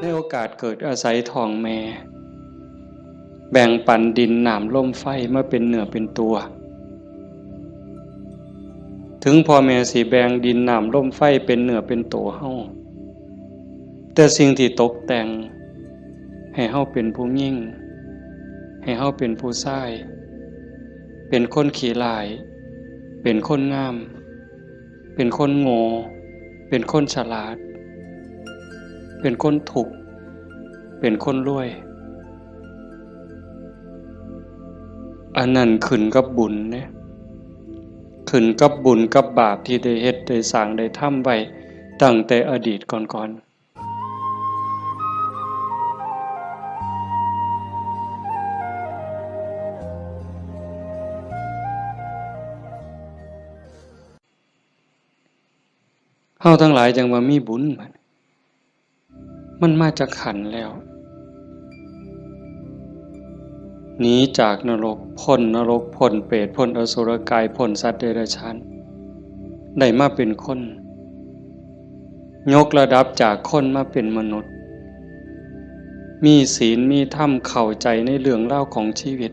ในโอกาสเกิดอาศัยท้องแม่แบ่งปันดินน้ำลมไฟมาเป็นเนื้อเป็นตัวถึงพ่อแม่สิแบ่งดินน้ำลมไฟเป็นเนื้อเป็นตัวเฮาแต่สิ่งที่ตกแต่งให้เฮาเป็นผู้ยิ่งให้เฮาเป็นผู้ชายเป็นคนขี้ร้ายเป็นคนงามเป็นคนโง่เป็นคนฉลาดเป็นคนถูกเป็นคนรวยอันนั้นขึ้นกับบุญเนี่ยขึ้นกับบุญกับบาปที่ได้เฮ็ดได้สร้างได้ทำไว้ตั้งแต่อดีตก่อนเฮาทั้งหลายจังว่ามีบุญมันมาจากขันธ์แล้วหนีจากนรกพ้นนรกพ้นเปรตพ้นอสุรกายพ้นสัตว์เดรัจฉานได้มาเป็นคนยกระดับจากคนมาเป็นมนุษย์มีศีลมีธรรมเข้าใจในเรื่องเล่าของชีวิต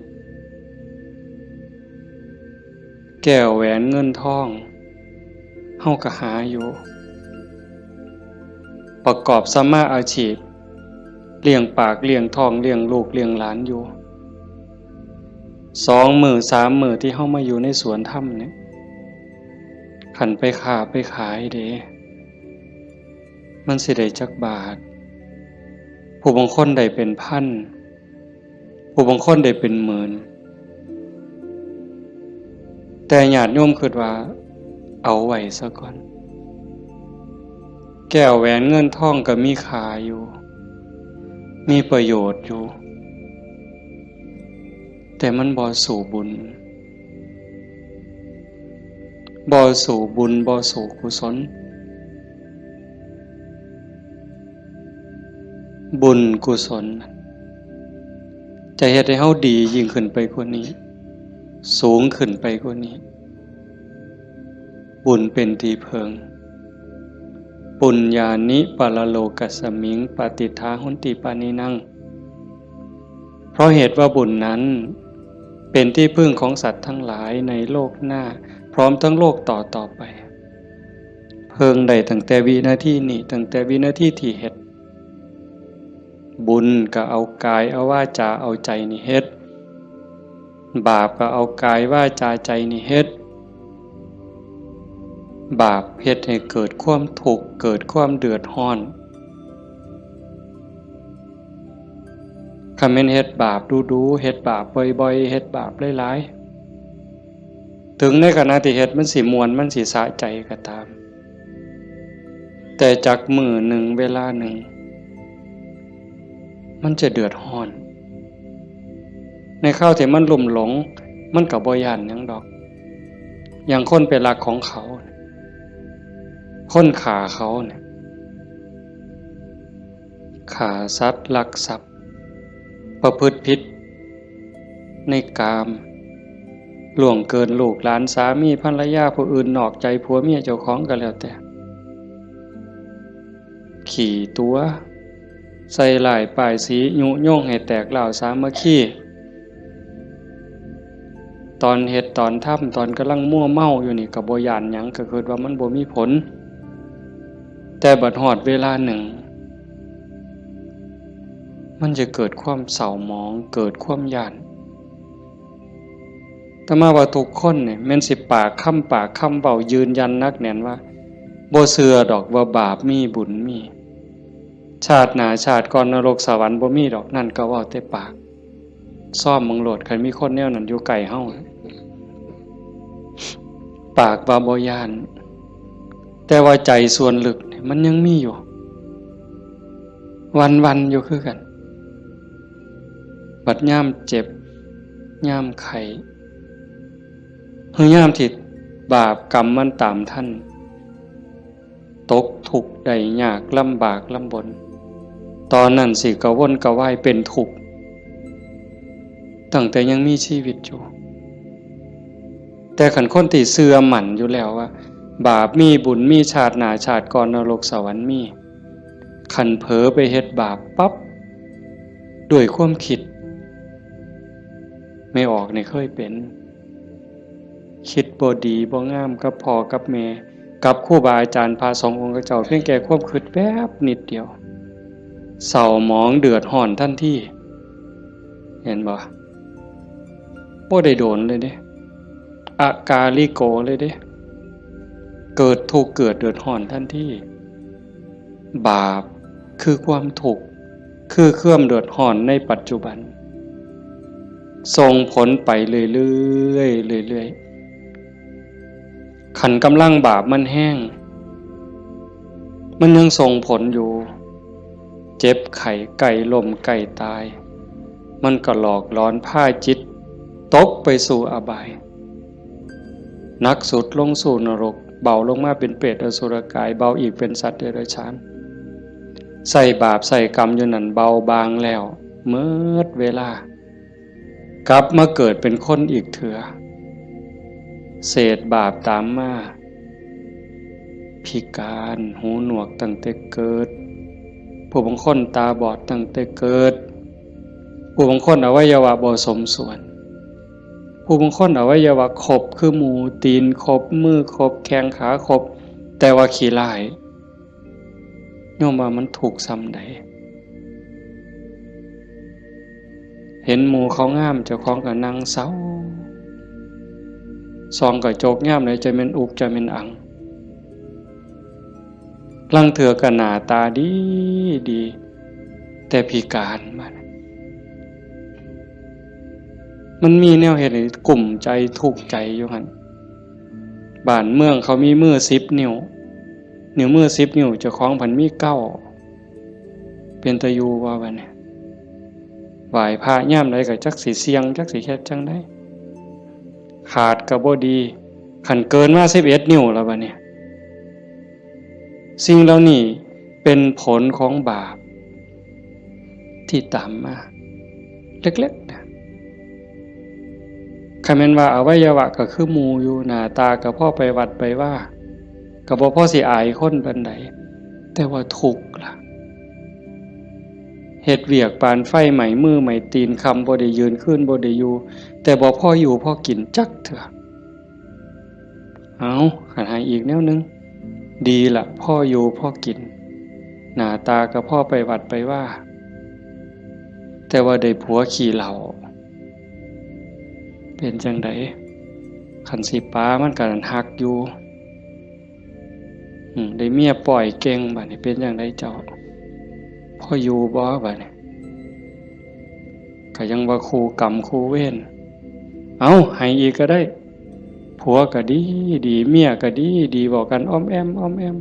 แก้วแหวนเงินทองเฮาก็หาอยู่ประกอบสัมมาอาชีพเลี้ยงปากเลี้ยงท้องเลี้ยงลูกเลี้ยงหลานอยู่2 มื้อ3 มื้อที่เฮามาอยู่ในสวนธรรมเนี่ยขันไปค้าไปขายเด้มันสิได้จักบาทผู้บางคนได้เป็นพันผู้บางคนได้เป็นหมื่นแต่ญาติโยมคิดว่าเอาไว้ซะก่อนแก้วแหวนเงินทองก็มีค่าอยู่มีประโยชน์อยู่แต่มันบ่สู่บุญบ่สู่บุญบ่สู่กุศลบุญกุศลจะเฮ็ดให้เฮาดียิ่งขึ้นไปกว่านี้สูงขึ้นไปกว่านี้บุญเป็นที่เพิงปุญญานิปะละโลกัสสมิงปฏิทาหุนติปานินังเพราะเหตุว่าบุญนั้นเป็นที่พึ่งของสัตว์ทั้งหลายในโลกหน้าพร้อมทั้งโลกต่อไปเพิงได้ตั้งแต่วินาทีนี้ตั้งแต่วินาทีที่เฮ็ดบุญก็เอากายเอาวาจาเอาใจนี่เฮ็ดบาปก็เอากายวาจาใจนี่เฮ็ดบาปเฮ็ดให้เกิดความทุกข์เกิดความเดือดร้อนคันแม่นเฮ็ดบาปดูๆเฮ็ดบาปบ่อยๆเฮ็ดบาปหลายๆถึงในขณะที่เฮ็ดมันสิม่วนมันสิสะใจก็ตามแต่จักมื้อหนึ่งเวลาหนึ่งมันจะเดือดร้อนในข้าวที่มันลุ่มหลงมันก็บ่ย้านหยังดอกอย่างคนไปรักของเขาคนฆ่าเขาเนี่ยฆ่าสัตว์ลักทรัพย์ประพฤติผิดในกามล่วงเกินลูกหลานสามีภรรยาผู้อื่นนอกใจผัวเมียเจ้าของก็แล้วแต่ขี่ตัวใส่หลายป้ายสียุโย่งให้แตกเหล่าสามัคคีตอนเฮ็ดตอนทำตอนกำลังมั่วเมาอยู่นี่ก็บ่ย้านหยังก็คิดว่ามันบ่มีผลแต่บัดฮอดเวลาหนึ่งมันจะเกิดความเศร้าหมองเกิดความย้านแต่มาว่าทุกคนเนี่ยแม่นสิปากคำเว้ายืนยันนักแน่นว่าบ่เชื่อดอกว่าบาปมีบุญมีชาติหน้าชาติก่อนนรกสวรรค์บ่มีดอกนั่นก็เว้าแต่ปากซ่อมมึงโลดคันมีคนแนวนั้นอยู่ใกล้เฮาปากว่าบ่ย้านแต่ว่าใจส่วนลึกเนี่ยมันยังมีอยู่วันๆอยู่คือกันบัดยามเจ็บยามไข้หรือยามที่บาปกรรมมันตามท่านตกทุกข์ได้ยากลำบากลำบนตอนนั้นสิกระวนกระวายเป็นทุกข์ตั้งแต่ยังมีชีวิตอยู่แต่ขันคนที่เชื่อมั่นอยู่แล้วว่าบาปมีบุญมีชาติหน้าชาติก่อนนรกสวรรค์มี ขันเผลอไปเฮ็ดบาปปั๊บด้วยความคิดไม่ออกในเคยเป็นคิดบ่ดีบ่งามกับพ่อกับแม่กับครูบาอาจารย์พาสององค์เจ้าเพียงแค่ความคิดแป๊บนิดเดียวเศร้าหมองเดือดร้อนทันทีเห็นบ่ได้โดนเลยเด้อากาลิโกเลยเด้เกิดทุกข์เกิดเดือดร้อนทันทีบาปคือความทุกข์คือเครื่องเดือดร้อนในปัจจุบันส่งผลไปเรื่อยๆเรื่อยๆขันกำลังบาปมันแห้งมันยังส่งผลอยู่เจ็บไข้ไก่ล้มไก่ตายมันก็หลอกล้อนพาจิตตกไปสู่อบายหนักสุดลงสู่นรกเบาลงมาเป็นเปรตอสุรกายเบาอีกเป็นสัตว์เดรัจฉานใส่บาปใส่กรรมอยู่นั่นเบาบางแล้วเมื่อเวลากลับมาเกิดเป็นคนอีกเถื่อเศษบาปตามมาพิการหูหนวกตั้งแต่เกิดผู้บางคนตาบอดตั้งแต่เกิดผู้บางคนอวัยวะบ่สมส่วนผู้บางคนอวัยวะครบคือหมูตีนครบมือครบแข้งขาครบแต่ว่าขี้ร้ายโยมว่ามันถูกซ้ำใดเห็นหมูเขางามเจ้าของก็นั่งเศร้าซองก็โจกงามเลยจะเป็นอุกจะเป็นอังลังเถื่อก็หน้าตาดีดีแต่พิการมันมีแนวเหตุให้กลุ่มใจทุกข์ใจอยู่หั่นบ้านเมืองเขามีมือ10 นิ้วมือ10 นิ้วเจ้าของพันมี9เป็นตะยูว่าบัดนี้ไหว้พระย่ามใดก็จักสิเสียงจักสิเฮ็ดจังได๋ขาดก็บ่ดีคันเกินมา11 นิ้วแล้วบัดนี้สิ่งเหล่านี้เป็นผลของบาปที่ตามมาเล็กๆนะคันแม่นว่าอวัยวะก็คือหมู่อยู่หน้าตาก็พอไปวัดไปว่าก็บ่พอสิอายคนปานใดแต่ว่าทุกข์ล่ะเฮ็ดเวียกปานไฟไหม้มือไหม้ตีนคำบ่ได้ยืนขึ้นบ่ได้อยู่แต่บ่พออยู่พอกินจักเถื่อเอาคันหาอีกแนวนึงดีล่ะพ่ออยู่พ่อกินหน้าตาก็พ่อไปวัดไปว่าแต่ว่าได้ผัวขี้เหล้าเป็นจังไดคันสิป้ามันก็หักอยู่ได้เมียปล่อยเก่งบัดนี้เป็นจังไดเจ้าพ่ออยู่บ่บัดนี้ก็ยังว่าคู่กรรมคู่เวรเอาให้อีกก็ได้ผัวก็ดีดีเมียก็ดีดีบอกกันอ้อมแอมอ้อมแอม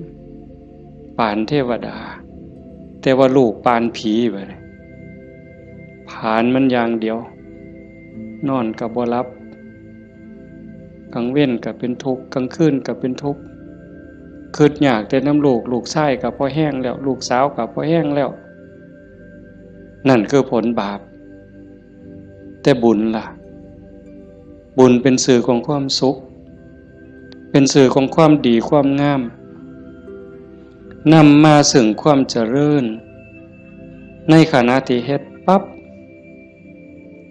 ปานเทวดาแต่ว่าลูกปานผีบัดนี้ผานมันอย่างเดียวนอนก็บ่หลับกลางเว้นก็เป็นทุกข์กลางคืนก็เป็นทุกข์คิดอยากแต่น้ำลูกชายก็พอแห้งแล้วลูกสาวก็พอแห้งแล้วนั่นคือผลบาปแต่บุญล่ะบุญเป็นสื่อของความสุขเป็นสื่อของความดีความงามนำมาซึ่งความเจริญในขณะที่เฮ็ดปั๊บ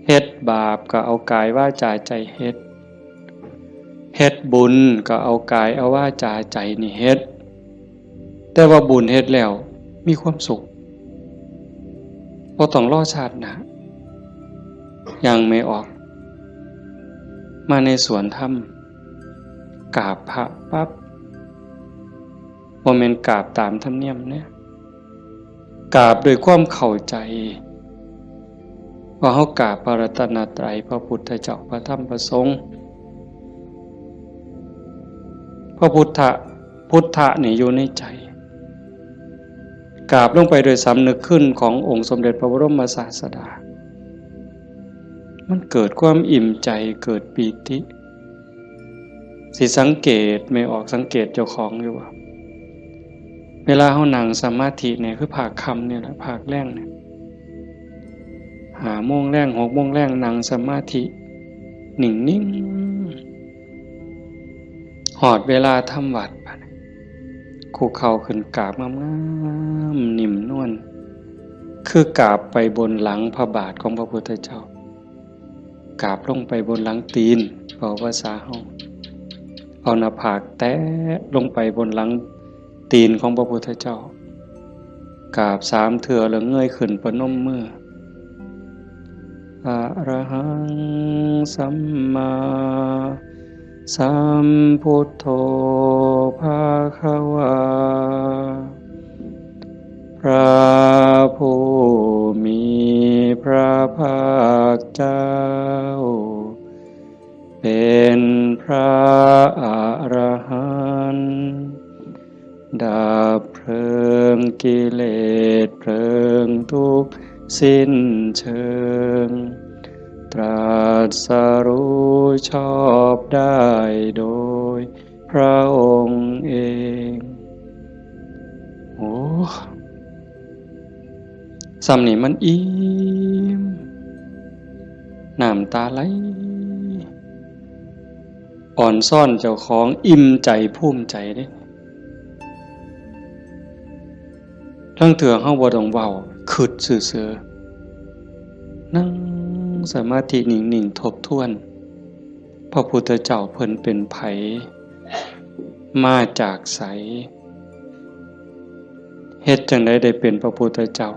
เฮ็ดบาปก็เอากายวาจาใจเฮ็ดบุญก็เอากายเอาวาจาใจนี่เฮ็ดแต่ว่าบุญเฮ็ดแล้วมีความสุขบ่ต้องรอชาติหน้ายังไม่ออกมาในสวนธรรมกราบพระปั๊บบ่แม่นกราบตามธรรมเนียมเนี่ยกราบด้วยความเข้าใจว่าเฮากราบพระรัตนตรัยพระพุทธเจ้าพระธรรมพระสงฆ์พระพุทธะนี่อยู่ในใจกราบลงไปโดยสำนึกขึ้นขององค์สมเด็จพระบรมศาสดามันเกิดความอิ่มใจเกิดปีติสิสังเกตไม่ออกสังเกตเจ้าของอยู่ว่าเวลาเฮานั่งสมาธิเนี่ยคือภาคค่ำเนี่ยแหละภาคแรงเนี่ย5 โมงแรง 6 โมงแรงนั่งสมาธินิ่งๆหอดเวลาทำวัด คุกเข่าขึ้นกราบงามๆนิ่มนวลคือกราบไปบนหลังพระบาทของพระพุทธเจ้ากราบลงไปบนหลังตีนเว้าภาษาเฮาเอาหน้าผากแตะลงไปบนหลังตีนของพระพุทธเจ้ากราบ3 เทื่อแล้วเงยขึ้นประนมมืออะระหังสัมมาสัมพุทโธภะคะวาพระผู้มีพระภาคเจ้าเป็นพระอรหันต์ดับเพลิงกิเลสเพลิงทุกข์สิ้นเชิงตรัสรู้ชอบได้โดยพระองค์เองโอ้ซ้ำนี่มันอิ่มน้ำตาไหลอ่อนซ่อนเจ้าของอิ่มใจภูมิใจเด้ทั้งเถื่อเฮาบ่ต้องเว้าคิดซื่อๆนั่งสมาธินิ่งๆทบทวนพระพุทธเจ้าเพิ่นเป็นไผมาจากไสเฮ็ดจังได๋ได้เป็นพระพุทธเจ้า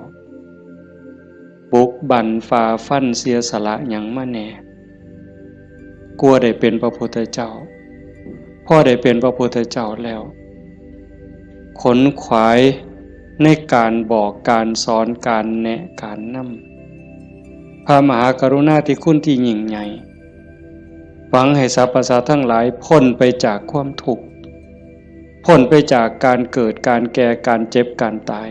บุกบั่นฝ่าฟันเสียสละหยังมาแหน่กลัวได้เป็นพระพุทธเจ้าพอได้เป็นพระพุทธเจ้าแล้วขนขวายในการบอกการสอนการแนะการนำพระมหากรุณาธิคุณที่ยิ่งใหญ่หวังให้สรรพสัตว์ทั้งหลายพ้นไปจากความทุกข์พ้นไปจากการเกิดการแก่การเจ็บการตาย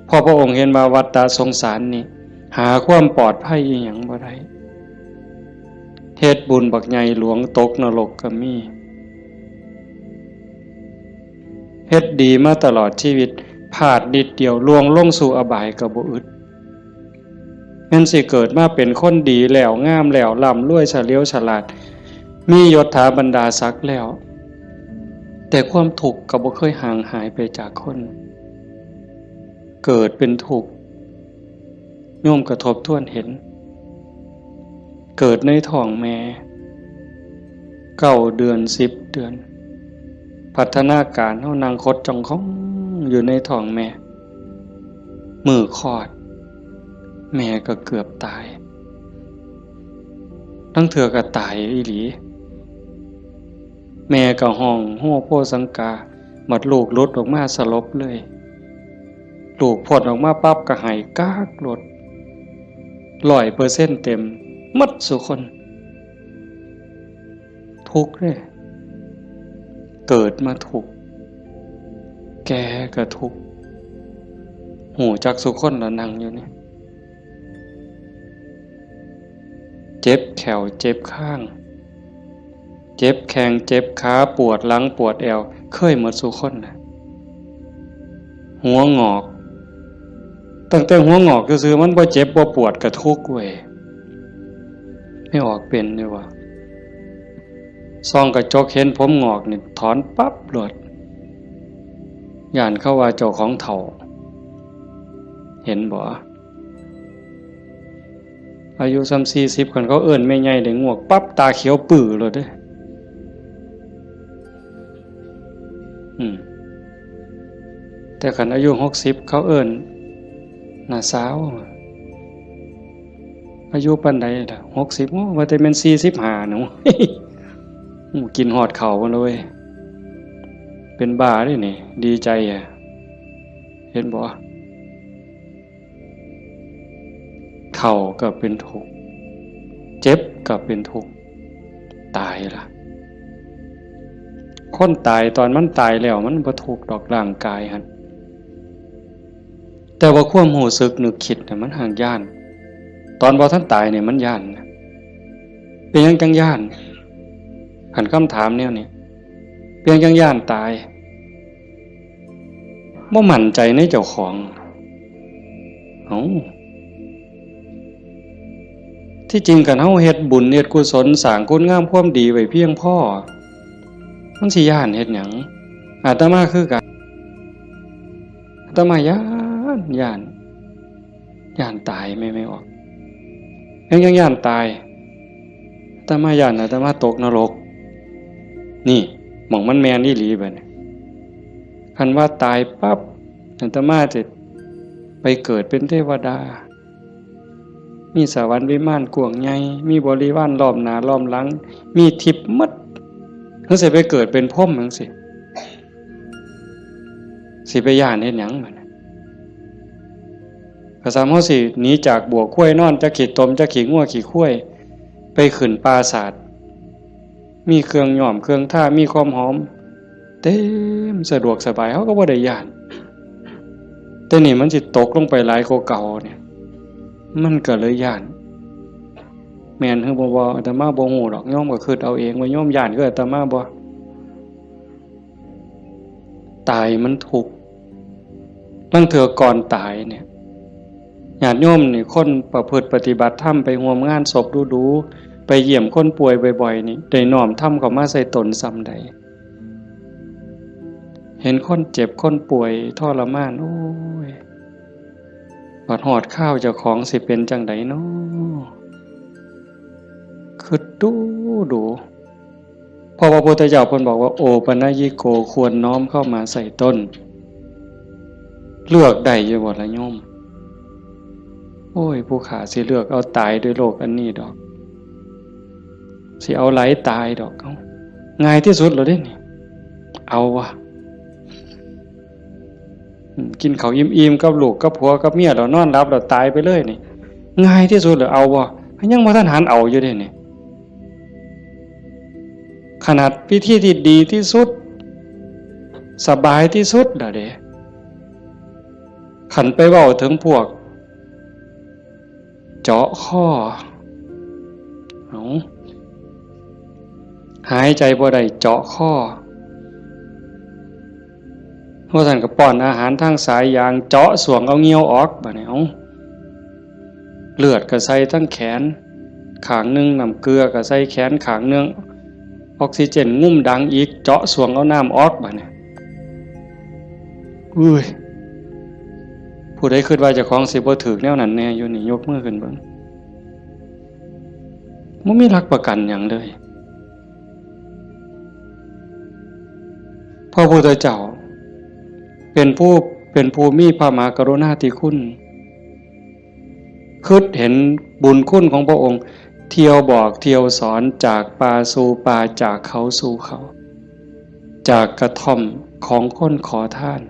พอพระองค์เห็นว่าวัฏฏะสงสารนี่หาความปลอดภัยอีหยังบ่ได้เฮ็ดบุญบักใหญ่หลวงตกนรกก็มีเฮ็ดดีมาตลอดชีวิตพลาดนิดเดียวล่วงลงสู่อบายก็บ่อึดแม่นสิเกิดมาเป็นคนดีแล้วงามแล้วร่ำรวยเฉลียวฉลาดมียศถาบรรดาศักดิ์แล้วแต่ความทุกข์ก็บ่เคยห่างหายไปจากคนเกิดเป็นทุกข์โยมกระทบทวนเห็นเกิดในท้องแม่9 เดือน10 เดือนพัฒนาการเฮานั่งคดจ้องของอยู่ในท้องแม่มือคลอดแม่ก็เกือบตายทั้งเถื่อก็ตายอีหลีแม่ก็ห้องโฮโพสังกาหมดลูกหลุดออกมาสลบเลยลูกพดออกมาปั๊บก็หายกากหลด100%เต็มหมดสุคนทุกข์เลยเกิดมาทุกข์แก่ก็ทุกข์หูจักสุคนแล้วนั่งอยู่นี่เจ็บแขวเจ็บข้างเจ็บแข้งเจ็บขาปวดหลังปวดเอวเคยหมดสุคนนะหัวงอกตั้งแต่หัวงอกก็คือมันบ่เจ็บบ่ปวดก็ทุกข์เว้ยไม่ออกเป็นเลยว่ะซองกระจกเห็นผมงอกนี่ถอนปั๊บโลดย่านเข้าว่าเจ้าของเฒ่าเห็นบ่อายุ40คนเขาเอิ้นแม่ใหญ่ได้งวกปั๊บตาเขียวปื้อโลดเด้แต่คันอายุ60เขาเอิ้นน่าสาวอายุปานใดล่ะ60ว่าแต่แม่น45หนู กินฮอดข้าวมันเลยเป็นบ้าเด้นี่ดีใจอ่ะเห็นบ่เฒ่าก็เป็นทุกข์เจ็บก็เป็นทุกข์ตายล่ะคนตายตอนมันตายแล้วมันบ่ทุกข์ดอกร่างกายหั่นแต่ว่าความรู้สึกนึกคิดน่ะมันห่างย่านตอนบ่ทันตายเนี่ยมันย่านเป็นหยังจังย่านคันคำถามแนวนี้เป็นหยังจังย่านตายบ่มั่นใจในเจ้าของที่จริงกันเฮาเฮ็ดบุญเฮ็ดกุศลสร้างคุณงามความดีไว้เพียงพอมันสิย่านเฮ็ดหยัง อาตมาคือกันอาตมาย่านตายไม่ออกยังย่านตายอาตมาย่านอาตมาตกนรกนี่หม่องมันแมนอีหลีบัดนี้คันว่าตายปั๊บอาตมาจะไปเกิดเป็นเทวดามีสวรรค์วิมานกว้างใหญ่มีบริวารล้อมหน้าล้อมหลังมีทิพย์หมดจังสิไปเกิดเป็นพรหมจังสิไปย่านเฮ็ดหยังบัดนี้ก็สามเฮาสิหนีจากบ่วข้วยนอนจักขี้ตมจักขี้งัวขี้ข้วยไปขึ้นปราสาทมีเครื่องหอมเครื่องท่ามีความหอมเต็มสะดวกสบายเฮาก็บ่ได้ย่านแต่นี่มันสิตกลงไปหลายกว่าเก่าเนี่ยมันก็เลยย่านแม่นคือบ่อาตมาบ่ฮู้ดอกโยมก็คิดเอาเองว่าโยมย่านคืออาตมาบ่ตายมันทุกข์ลางเทื่อก่อนตายเนี่ยญาติโยมนี่คนประพฤติปฏิบัติธรรมไปร่วมงานศพดูๆไปเยี่ยมคนป่วยบ่อยๆนี่ได้น้อมธรรมเข้ามาใส่ตนซ้ำใดเห็นคนเจ็บคนป่วยทรมานโอ้ยบัดฮอดข้าวเจ้าของสิเป็นจังไดน้อคือดูพอพระพุทธเจ้าเพิ่นบอกว่าโอปัญญิโกควรน้อมเข้ามาใส่ต้นเลือกได้อยู่บ่ล่ะโยมโอ้ยผู้ขาสิเลือกเอาตายด้วยโรคอันนี้ดอกสิเอาไหลตายดอกเอาง่ายที่สุดแล้วเด้นี่เอาวะกินข้าวอิ่มๆกับลูกกับผัวกับเมียแล้วนอนหลับแล้วตายไปเลยนี่ง่ายที่สุดแล้วเอาบ่ยังบ่ทันหันเอาอยู่เด้นี่ขนาดพิธีที่ดีที่สุดสบายที่สุดล่ะเด้ขันไปเว้าถึงพวกเจาะข้อหายใจบ่ได้เจาะข้อพวกท่านก็ป้อนอาหารทางสายยางเจาะสวงเอาเงี้ยวออกบัดนี้เลือดก็ใส่ทั้งแขนข้างนึงน้ำเกลือก็ใส่แขนข้างนึงออกซิเจนงุ่มดังอีกเจาะสวงเอาน้ำออกบัดนี้อุ้ยผู้ใดคิดว่าเจ้าของสิบ่ถูกแนวนั้นแน่อยู่นี่ยกมือขึ้นเบิ่งบ่มีหลักประกันหยังเลยพระพุทธเจ้าเป็นผู้มีพระมหากรุณาธิคุณคิดเห็นบุญคุณของพระองค์เที่ยวบอกเที่ยวสอนจากป่าสู่ป่าจากเขาสู่เขาจากกระท่อมของคนขอทาน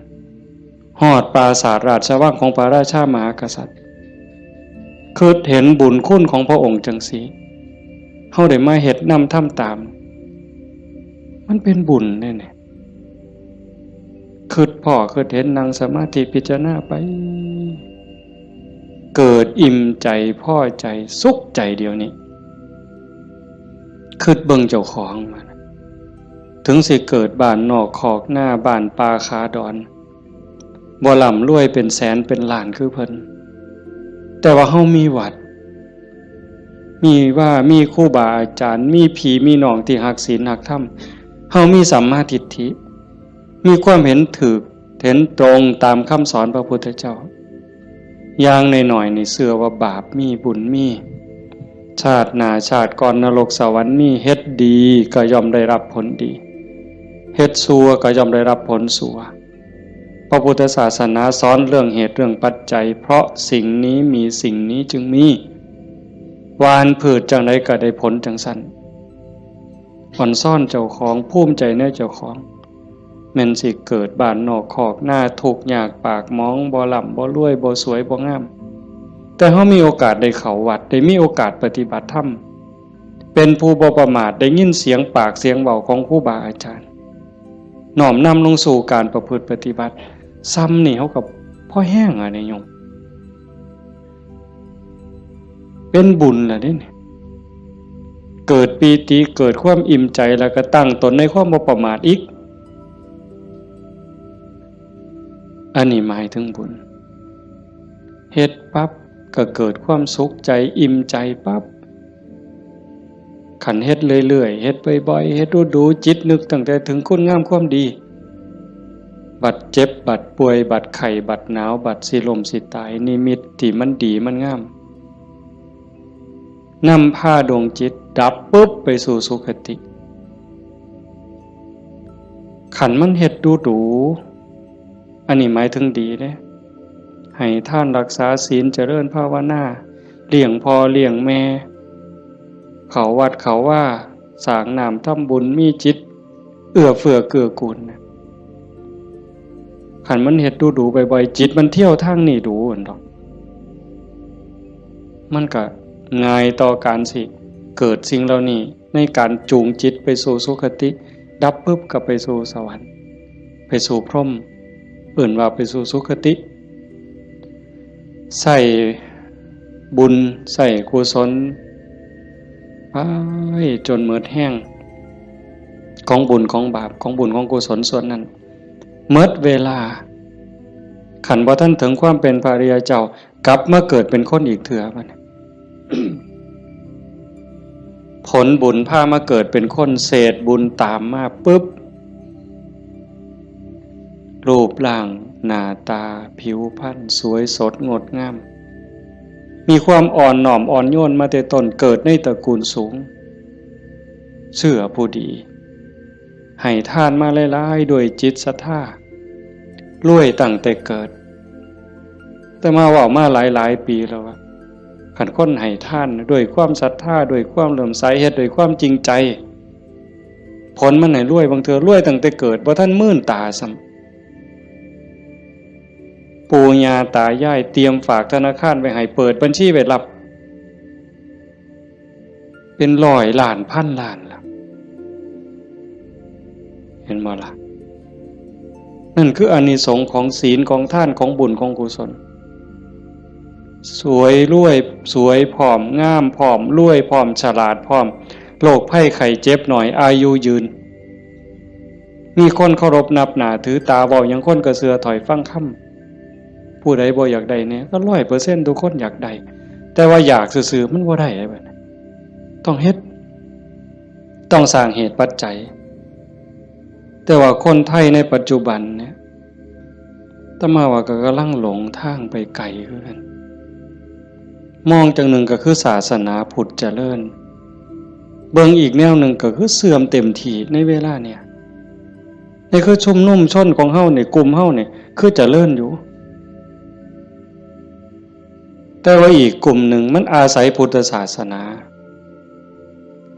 ฮอดปราสาทราชวังของพระราชามหากษัตริย์คิดเห็นบุญคุณของพระองค์จังซี่เฮาได้มาเฮ็ดนำทำตามมันเป็นบุญแน่ๆคิดพ่อคิดเห็นนั่งสมาธิพิจารณาไปเกิดอิ่มใจพอใจสุขใจเดียวนี้คิดเบิ่งเจ้าของมันถึงสิเกิดบ้านนอกคอกหน้าบ้านป่าคาดอนบ่ร่ำรวยเป็นแสนเป็นล้านคือเพิ่นแต่ว่าเฮามีวัดมีครูบาอาจารย์มีพี่มีน้องที่รักศีลรักธรรมเฮามีสัมมาทิฏฐิมีความเห็นถูกเห็นตรงตามคำสอนพระพุทธเจ้าอย่างน้อยๆนี่เชื่อว่าบาปมีบุญมีชาติหน้าชาติก่อนนรกสวรรค์มีเฮ็ดดีก็ย่อมได้รับผลดีเฮ็ดชั่วก็ย่อมได้รับผลชั่วพระพุทธศาสนาสอนเรื่องเหตุเรื่องปัจจัยเพราะสิ่งนี้มีสิ่งนี้จึงมีหวานพืชจังไดก็ได้ผลจังซั่นอ่อนซ่อนเจ้าของภูมิใจในเจ้าของแม่นสิเกิดบ้านนอกคอกหน้าทุกข์ยากปากหมองบ่ร่ำบ่รวยบ่สวยบ่งามแต่เฮามีโอกาสได้เข้าวัดได้มีโอกาสปฏิบัติธรรมเป็นผู้บ่ประมาทได้ยินเสียงปากเสียงเว้าของครูบาอาจารย์น้อมนำลงสู่การประพฤติปฏิบัติซ้ำนี่เฮากับพ่อแห้งอ่ะเนี่ยโยมเป็นบุญล่ะนี่เกิดปีติเกิดความอิ่มใจแล้วก็ตั้งตนในความบ่ประมาทอีกอันนี้หมายถึงบุญเฮ็ดปั๊บก็เกิดความสุขใจอิ่มใจปั๊บขันเฮ็ดเรื่อยๆเฮ็ดบ่อยๆเฮ็ดดูๆจิตนึกตั้งแต่ถึงคุณงามความดี บัดเจ็บบัดป่วยบัดไข้บัดหนาวบัดสิลมสิตายนิมิตที่มันดีมันงามนำพาดวงจิตดับปุ๊บไปสู่สุคติขันมันเฮ็ดดูอันนี้หมายถึงดีเด้ให้ท่านรักษาศีลเจริญภาวนาเลี้ยงพ่อเลี้ยงแม่เขาวัดเขาว่าสร้างน้ำทำบุญมีจิตเอื้อเฟื้อเกื้อกูลขันมันเฮ็ดดูบ่อยๆจิตมันเที่ยวทางนี้ดูอันดอกมันก็ง่ายต่อการสิเกิดสิ่งเหล่านี้ในการจูงจิตไปสู่สุคติดับปุ๊บก็ไปสู่สวรรค์ไปสู่พรหมอื่นว่าไปสู่สุคติใส่บุญใส่กุศลไปจนหมดแห้งของบุญของบาปของบุญของกุศลส่วนนั้นหมดเวลาขันบ่ท่านถึงความเป็นพระอริยเจ้ากลับมาเกิดเป็นคนอีกเถื่อบัดนี้ ผลบุญพามาเกิดเป็นคนเศษบุญตามมาปุ๊บรูปร่างหน้าตาผิวพรรณสวยสดงดงามมีความอ่อนน้อมอ่อนโยนมาแต่ต้นเกิดในตระกูลสูงเชื่อผู้ดีให้ทานมาหลายๆด้วยจิตศรัทธารวยตั้งแต่เกิดแต่มาว่ามาหลายปีแล้วว่าขันคนให้ท่านด้วยความศรัทธาด้วยความเลื่อมใสเฮ็ดด้วยความจริงใจผลมันให้รวยบางเทื่อรวยตั้งแต่เกิดบ่ทันมื่นตาซ้ำปู่ย่าตายายเตรียมฝากธนาคารไว้ให้เปิดบัญชีไว้รับเป็นร้อยล้านพันล้านล่ะเห็นบ่ล่ะนั่นคืออานิสงส์ของศีลของทานของบุญของกุศลสวยรวยสวยผอมงามผอมรวยผอมฉลาดผอมโรคภัยไข้เจ็บหน่อยอายุยืนมีคนเคารพนับหน้าถือตาเว้าหยังคนก็เชื่อถอยฟังคำผู้ใดบ่อยากได้เนี่ยก็ 100% ทุกคนอยากได้แต่ว่าอยากซื่อๆมันบ่ได้แบบนั้นต้องเฮ็ดต้องสร้างเหตุปัจจัยแต่ว่าคนไทยในปัจจุบันเนี่ยอาตมาว่าก็กำลังหลงทางไปไกลคือกันมองจังหนึ่งก็คือศาสนาพุทธเจริญเบิ่งอีกแนวหนึ่งก็คือเสื่อมเต็มทีในเวลาเนี่ยนี่คือชุมนุมชนของเฮาเนี่ยกลุ่มเฮาเนี่ยคือเจริญอยู่แต่ว่าอีกกลุ่มหนึ่งมันอาศัยพุทธศาสนา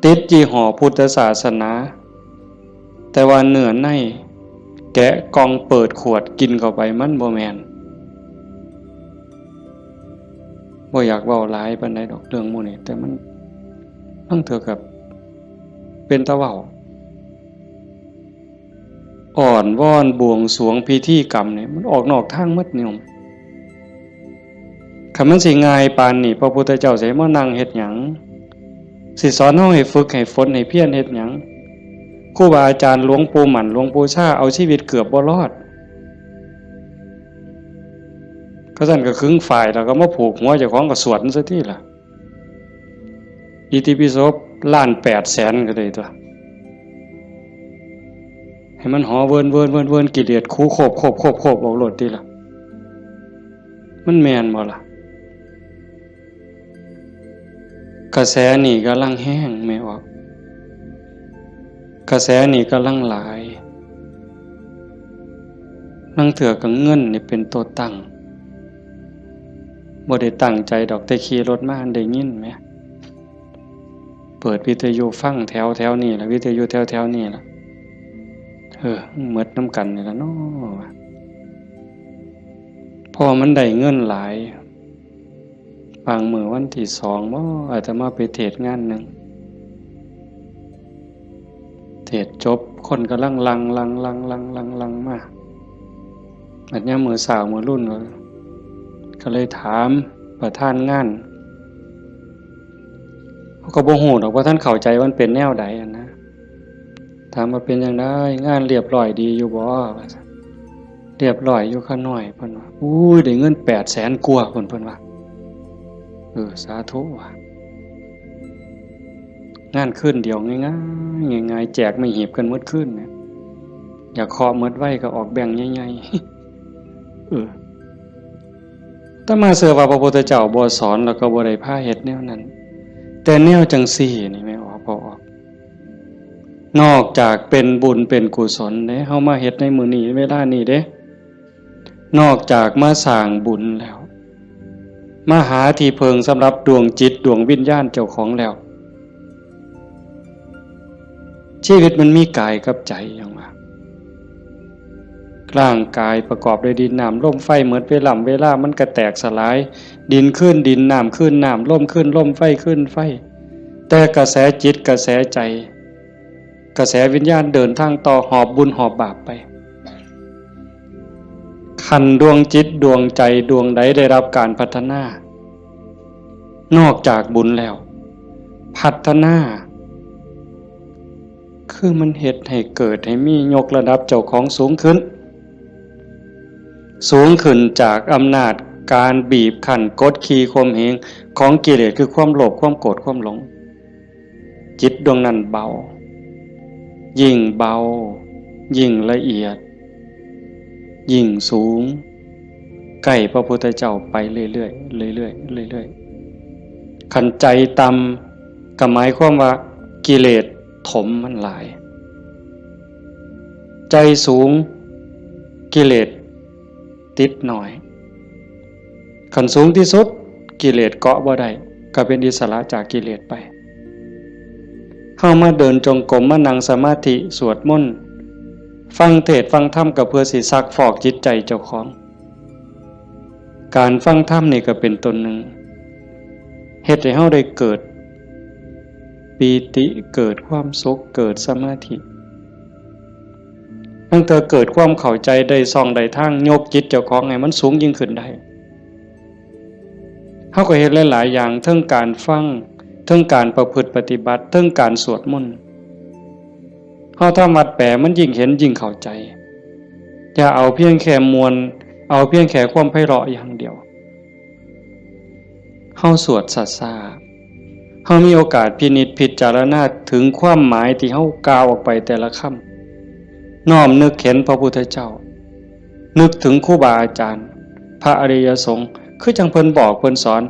ติดยี่ห้อพุทธศาสนาแต่ว่าเนื้อในแกะกล่องเปิดขวดกินเข้าไปมันบ่แม่นบ่อยากเว้าหลายปานใดดอกเรื่องหมู่นี้แต่มันต้องเถือกับเป็นตะเว้าอ่อนวอนบวงสรวงพิธีกรรมเนี่ยมันออกนอกทางหมดนิยมคันมันสิง่ายปานนี้พระพุทธเจ้าสิมานั่งเฮ็ดหยังสิสอนเฮาให้ฝึกให้ฝนให้เพียรเฮ็ดหยังครูบาอาจารย์หลวงปู่หมั่นหลวงปู่ชาเอาชีวิตเกือบบ่รอดก็สั่นก็ครึ่งฝ่ายแล้วก็มาผูกหัวเจ้าของก็สวดซะทีล่ะอิติปิโส1,800,000ก็ได้ตัวให้มันหอเวินกิเลสคูโคบเอาโลดติล่ะมันแม่นบ่ล่ะกระแสนี่กำลังแห้งแม่ออกกระแสนี่กำลังหลายนั่งเถื่อกับเงินนี่เป็นตัวตั้งบ่ได้ตั้งใจดอกแต่ขี่รถมาได้ยินไหมเปิดวิทยุฟังแถวนี่ล่ะวิทยุแถวนี่ล่ะหมดน้ำกันนี่ล่ะเนาะพอมันได้เงินหลายบางมื้อวันที่2บ่อาตมาไปเทศงานนึงเทศจบคนกำลังลังมาอันนี้มือสาวมือรุ่นก็เลยถามประธานงานเขาก็บ่ฮู้ดอกว่าท่านเข้าใจว่ามันเป็นแนวใดนะถามว่าเป็นจังได๋งานเรียบร้อยดีอยู่บ่เรียบร้อยอยู่ค่าน้อยเพิ่นว่าอุ้ยได้เงิน 800,000 กว่าเพิ่นว่าสาธุว่ะงานคืนเดียวง่ายๆแจกไม่หีบกันหมดคืนเนี่ย อยากเคาะเมิดไว้ก็ออกแบ่งใหญ่ๆถ้ามาเสือว่าพระพุทธเจ้าบ่สอนแล้วก็บ่ได้พาเฮ็ดแนวนั้นแต่แนวจังซี่นี่ไม่ออกบ่ออกนอกจากเป็นบุญเป็นกุศลเด้เฮามาเฮ็ดในมื้อนี้เวลานี้เด้นอกจากมาสร้างบุญแล้วมาหาที่เพิงสำหรับดวงจิตดวงวิญญาณเจ้าของแล้วชีวิตมันมีกายกับใจอย่างว่าร่างกายประกอบด้วยดินน้ำลมไฟเหมือนเวลามันก็แตกสลายดินขึ้นดินน้ำขึ้นน้ำลมขึ้นลมไฟขึ้นไฟแต่กระแสจิตกระแสใจกระแสวิญญาณเดินทางต่อหอบบุญหอบบาปไปขันดวงจิตดวงใจดวงใดได้รับการพัฒนานอกจากบุญแล้วพัฒนาคือมันเฮ็ดให้เกิดให้มียกระดับเจ้าของสูงขึ้นจากอำนาจการบีบคั้นกดขี่ข่มเหงของกิเลสคือความโลภความโกรธความหลงจิตดวงนั้นเบายิ่งเบายิ่งละเอียดยิ่งสูงใกล้พระพุทธเจ้าไปเรื่อยๆเรื่อยๆเรื่อยๆขันใจต่ำก็หมายความว่ากิเลสถมมันหลายใจสูงกิเลสติดหน่อยขันสูงที่สุดกิเลสเกาะบ่ได้ก็เป็นอิสระจากกิเลสไปเข้ามาเดินจงกรมมานั่งสมาธิสวดมนต์ฟังเทศน์ฟังธรรมก็เพื่อสิซักฟอกจิตใจเจ้าของการฟังธรรมนี่ก็เป็นตนหนึ่งเฮ็ดให้เฮาได้เกิดปีติเกิดความสุขเกิดสมาธิตั้งแต่เกิดความเข้าใจได้ส่องได้ทางยกจิตเจ้าของให้มันสูงยิ่งขึ้นได้เฮาก็เฮ็ดหลายๆอย่างทั้งการฟังทั้งการประพฤติปฏิบัติทั้งการสวดมนต์เฮาทำวัดแปลมันยิ่งเห็นยิ่งเข้าใจอย่าเอาเพียงแค่มวลเอาเพียงแค่ความไพเราะอย่างเดียวเฮาสวดซ่าๆเฮามีโอกาสพินิจพิจารณาถึงความหมายที่เฮากล่าวออกไปแต่ละคำน้อมนึกเห็นพระพุทธเจ้านึกถึงครูบาอาจารย์พระอริยสงฆ์คือจังเพิ่นบอกเพิ่นสอน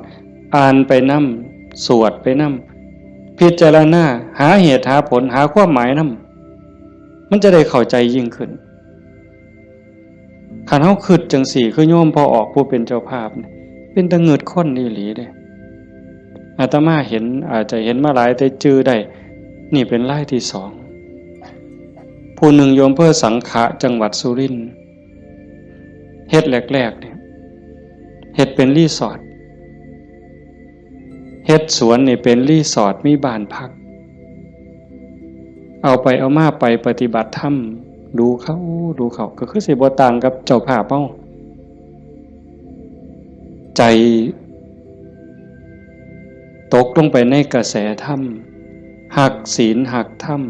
อ่านไปนำสวดไปนำพิจารณาหาเหตุหาผลหาความหมายนำมันจะได้เข้าใจยิ่งขึ้นคันเฮาคิดจังสี่คือโยมพอออกผู้เป็นเจ้าภาพเป็นตะเงิดคนอีหลีเด้อาตมาเห็นอาจจะเห็นมาหลายแต่จื้อได้นี่เป็นรายที่สองผู้หนึ่งโยมเพื่อสังขะจังหวัดสุรินทร์เฮ็ดแรกๆเนี่ยเฮ็ดเป็นรีสอร์ทเฮ็ดสวนนี่เป็นรีสอร์ทมีบ้านพักเอาไปเอามาไปปฏิบัติธรรมดูเขาก็คือสิบ่ต่างกับเจ้าภาพเฮาใจตกลงไปในกระแสธรรมหักศีลหักธรรม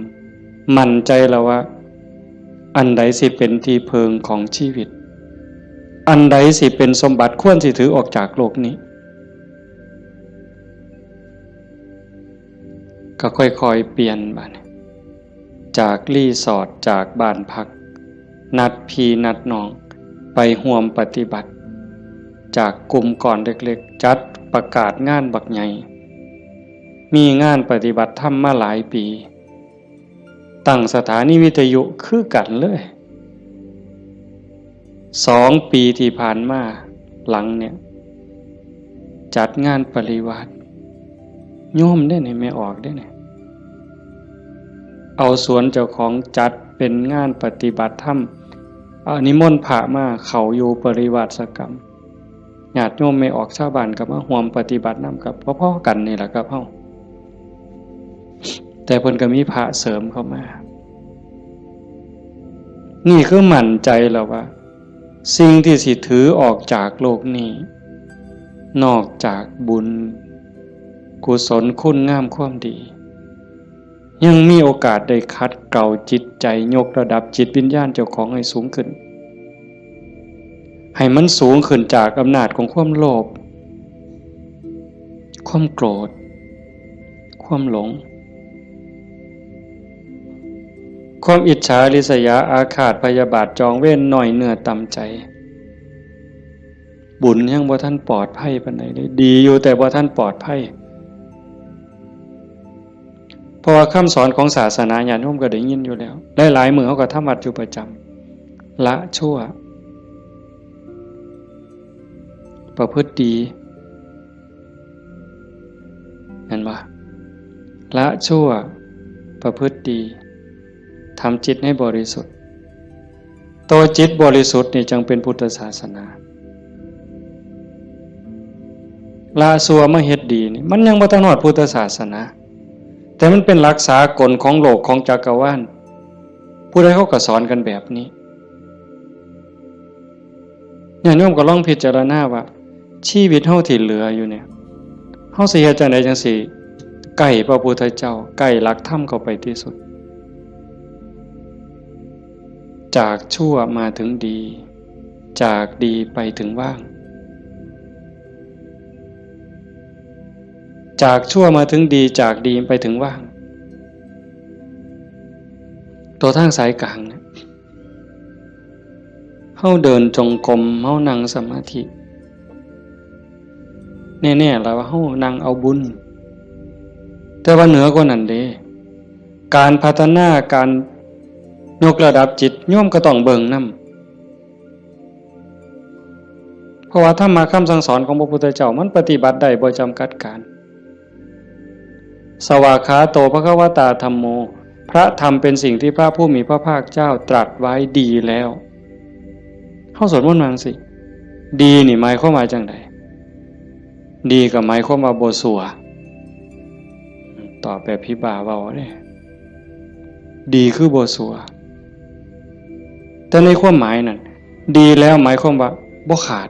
มั่นใจแล้วว่าอันใดสิเป็นที่เพิงของชีวิตอันใดสิเป็นสมบัติควรสิถือออกจากโลกนี้ก็ค่อยๆเปลี่ยนบัดจากรีสอร์ทจากบ้านพักนัดพี่นัดน้องไปร่วมปฏิบัติจากกลุ่มก่อนเล็กๆจัดประกาศงานบักใหญ่มีงานปฏิบัติธรรมมาหลายปีตั้งสถานีวิทยุคือกันเลย2 ปีที่ผ่านมาหลังเนี่ยจัดงานปริวาสโยมได้ไหนไม่ออกได้ไหนเอาสวนเจ้าของจัดเป็นงานปฏิบัติธรรมนิมนต์พระมาเขาอยู่ปริวาสกรรมญาติโยมไม่ออกชาวบ้านกับมาร่วมปฏิบัตินำกับพ่อๆกันนี่แหละครับเฮาแต่เพิ่นก็มีพระเสริมเข้ามานี่คือมั่นใจแล้วว่าสิ่งที่สิถือออกจากโลกนี้นอกจากบุญกุศลคุณงามความดียังมีโอกาสได้คัดเกลาจิตใจยกระดับจิตวิญญาณเจ้าของให้สูงขึ้นให้มันสูงขึ้นจากอำนาจของความโลภความโกรธความหลง ความอิจฉาริษยาอาฆาตพยาบาทจองเวรหน่อยเนื้อต่ำใจบุญยังบ่ท่านปลอดภัยปานใดเลยดีอยู่แต่บ่ท่านปลอดภัยเพราะว่าคำสอนของศาสนาญาติโยมก็ได้ยินอยู่แล้วหลายๆมื้อเฮาก็ทำวัดอยู่ประจำละชั่วประพฤติดีเห็นบ่ละชั่วประพฤติดีทำจิตให้บริสุทธิ์ตัวจิตบริสุทธิ์นี่จึงเป็นพุทธศาสนาละชั่วมาเฮ็ดดีนี่มันยังบ่ทันฮอดพุทธศาสนาแต่มันเป็นหลักษากลของโลกของจักรวาลผู้ใดเขาก็สอนกันแบบนี้เนี่ยโยมก็ลองพิจารณาว่าชีวิตเฮาที่เหลืออยู่เนี่ยเฮาสิเฮ็ดจังได๋จังสิใกล้พระพุทธเจ้าใกล้หลักธรรมเข้าไปที่สุดจากชั่วมาถึงดีจากดีไปถึงว่างจากชั่วมาถึงดีจากดีไปถึงว่างตัวทางสายกลางเนี่ยเฮาเดินจงกรมเฮานั่งสมาธิแน่ๆแล้วว่าเฮานั่งเอาบุญแต่ว่าเหนือกว่านั้นเด้การพัฒนาการยกระดับจิตโยมก็ต้องเบิ่งนำเพราะว่าธรรมะคำสั่งสอนของพระพุทธเจ้ามันปฏิบัติได้บ่จำกัดการสวากขาโตภควตาธัมโมพระธรรมเป็นสิ่งที่พระผู้มีพระภาคเจ้าตรัสไว้ดีแล้วเฮาสวดมนต์ว่าจังซี่ดีนี่หมายความว่าจังได๋ดีก็หมายความว่าบ่ชั่วตอบแบบพี่บ่าเว้าเด้ดีคือบ่ชั่วแต่ในความหมายนั้นดีแล้วหมายความว่าบ่ขาด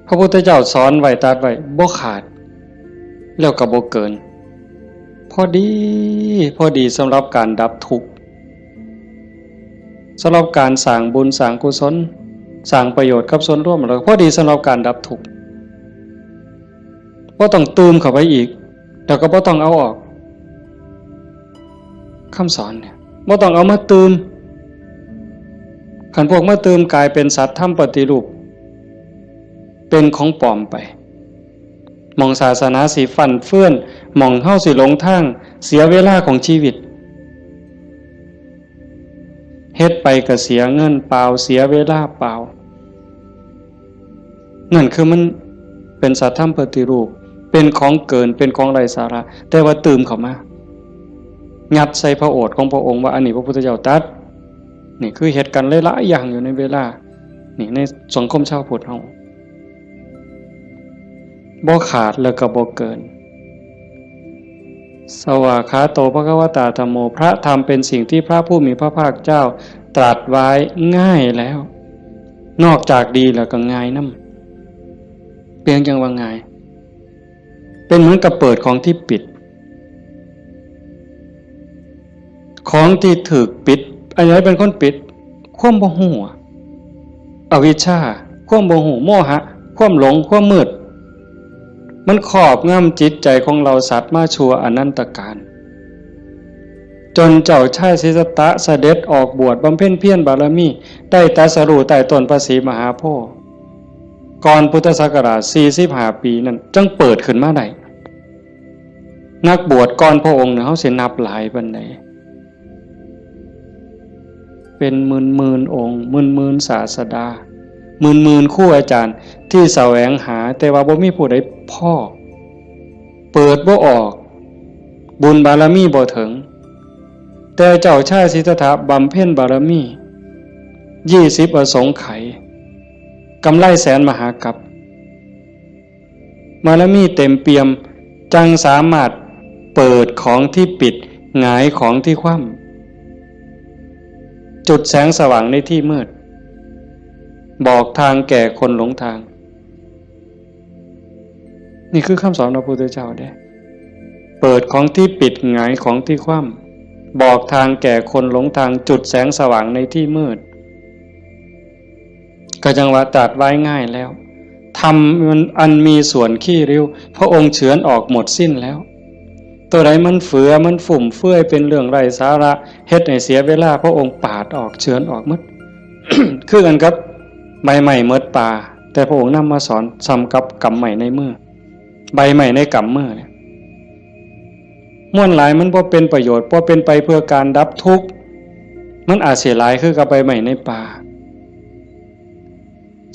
พระพุทธเจ้าสอนไว้ตรัสไว้บ่ขาดแล้วก็บ่เกินพอดีสำหรับการดับทุกข์สำหรับการสร้างบุญสร้างกุศลสร้างประโยชน์กับส่วนรวมแล้วพอดีสำหรับการดับทุกข์บ่ต้องเติมเข้าไปอีกแล้วก็บ่ต้องเอาออกคำสอนเนี่ยบ่ต้องเอามาเติมคันพวกมาเติมกลายเป็นสัตว์ทำปฏิรูปเป็นของปลอมไปมองศาสนาสิฟั่นเฟื่อนมองเฮาสิหลงทางเสียเวลาของชีวิตเฮ็ดไปก็เสียเงินเปล่าเสียเวลาเปล่านั่นคือมันเป็นสัตว์ทำปฏิรูปเป็นของเกินเป็นของไร้สาระแต่ว่าเติมเข้ามางัดใส่พระโอษฐ์ของพระองค์ว่าอันนี้พระพุทธเจ้าตรัสนี่คือเหตุการณ์หลายๆอย่างอยู่ในเวลานี่ในสังคมชาวพุทธเฮาบ่ขาดแล้วก็บ่เกินสวากขาโตภควตาธัมโมพระธรรมเป็นสิ่งที่พระผู้มีพระภาคเจ้าตรัสไว้ง่ายแล้วนอกจากดีแล้วก็ง่ายนำเพียงจังว่าง่ายเป็นเหมือนกับเปิดของที่ปิดของที่ถูกปิดอันไหนเป็นคนปิดความบ่ฮู้อวิชชาความบ่ฮู้โมหะความหลงความมืดมันครอบงำจิตใจของเราสัตว์มาชั่วอนันตกาลจนเจ้าชายสิทธัตถะเสด็จออกบวชบำเพ็ญเพียรบารมีได้ตรัสรู้ใต้ต้นพระศรีมหาโพธิ์ก่อนพุทธศักราช45ปีนั้นจึงเปิดขึ้นมาได้นักบวชก่อนพระองค์เนี่ยเฮาสินับหลายปานใดเป็นหมื่นองค์หมื่นศาสดาหมื่นครูอาจารย์ที่แสวงหาแต่ว่าบ่มีผู้ใดพอเปิดบ่ออกบุญบารมีบ่ถึงแต่เจ้าชายสิทธัตถะบำเพ็ญบารมี20อสงไขยกำไรแสนมหากัปบารมีเต็มเปี่ยมจังสามารถเปิดของที่ปิดหงายของที่คว่ำจุดแสงสว่างในที่มืดบอกทางแก่คนหลงทางนี่คือคำสอนของพระพุทธเจ้าเด้เปิดของที่ปิดหงายของที่คว่ำบอกทางแก่คนหลงทางจุดแสงสว่างในที่มืดก็จังว่าตรัสไว้ง่ายแล้วธรรมอันมีส่วนขี้ริ้วพระองค์เฉือนออกหมดสิ้นแล้ว ตัวใดมันเฟือมันฝุ่มเฟื่อยเป็นเรื่องไร้สาระเฮ็ดให้เสียเวลาพระองค์ปาดออกเฉือนออกหมด คือกันครับใบใหม่เมดป่าแต่พระองค์นำมาสอนซ้ำกับกำใหม่ในมือใบใหม่ในกำมือเนี่ยม่วนหลายมันบ่เป็นประโยชน์บ่เป็นไปเพื่อการดับทุกข์มันอาจเสียหลายคือกับใบใหม่ในป่า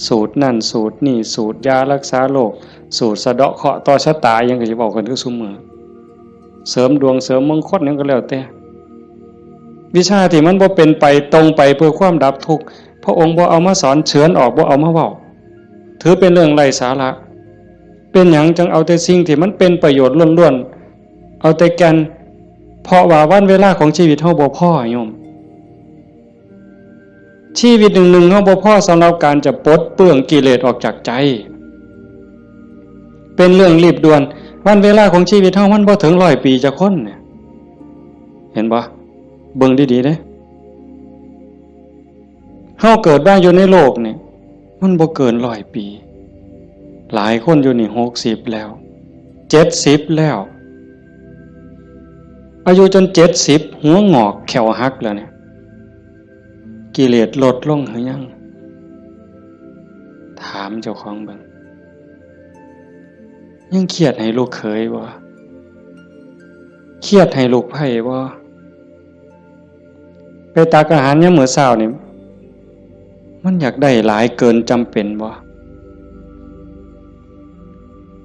สูตรนั่นสูตรนี่สูตรยารักษาโรคสูตรสะเดาะเคราะห์ต่อชะตายังก็สิบอกกันคือซุมื้อเสริมดวงเสริมมงคลนั่นก็แล้วแต่วิชาที่มันบ่เป็นไปตรงไปเพื่อความดับทุกข์พระองค์บ่เอามาสอนเฉือนออกบ่เอามาเว้าถือเป็นเรื่องไร้สาระเป็นหยังจังเอาแต่สิ่งที่มันเป็นประโยชน์ล้วนๆเอาแต่แก่นเพราะว่าวันเวลาของชีวิตเฮาบ่พอโยมชีวิตหนึ่งๆเฮาบ่พอสำหรับการจะปลดเปลื้องกิเลสออกจากใจเป็นเรื่องรีบด่วนวันเวลาของชีวิตเฮามันบ่ถึง100 ปีจะคนเนี่ยเห็นบ่เบิ่งดีๆเด้เฮาเกิดมาอยู่ในโลกนี่มันบ่เกิน100 ปีหลายคนอยู่นี่60แล้ว70แล้วอายุจน70หัวงอกแขวหักแล้วเนี่ยกิเลสลดลงหรือยังถามเจ้าของเบิ่งยังเครียดให้ลูกเขยบ่เครียดให้ลูกไผ่บ่ไปตักอาหารยามมื้อเช้านี่มันอยากได้หลายเกินจำเป็นบ่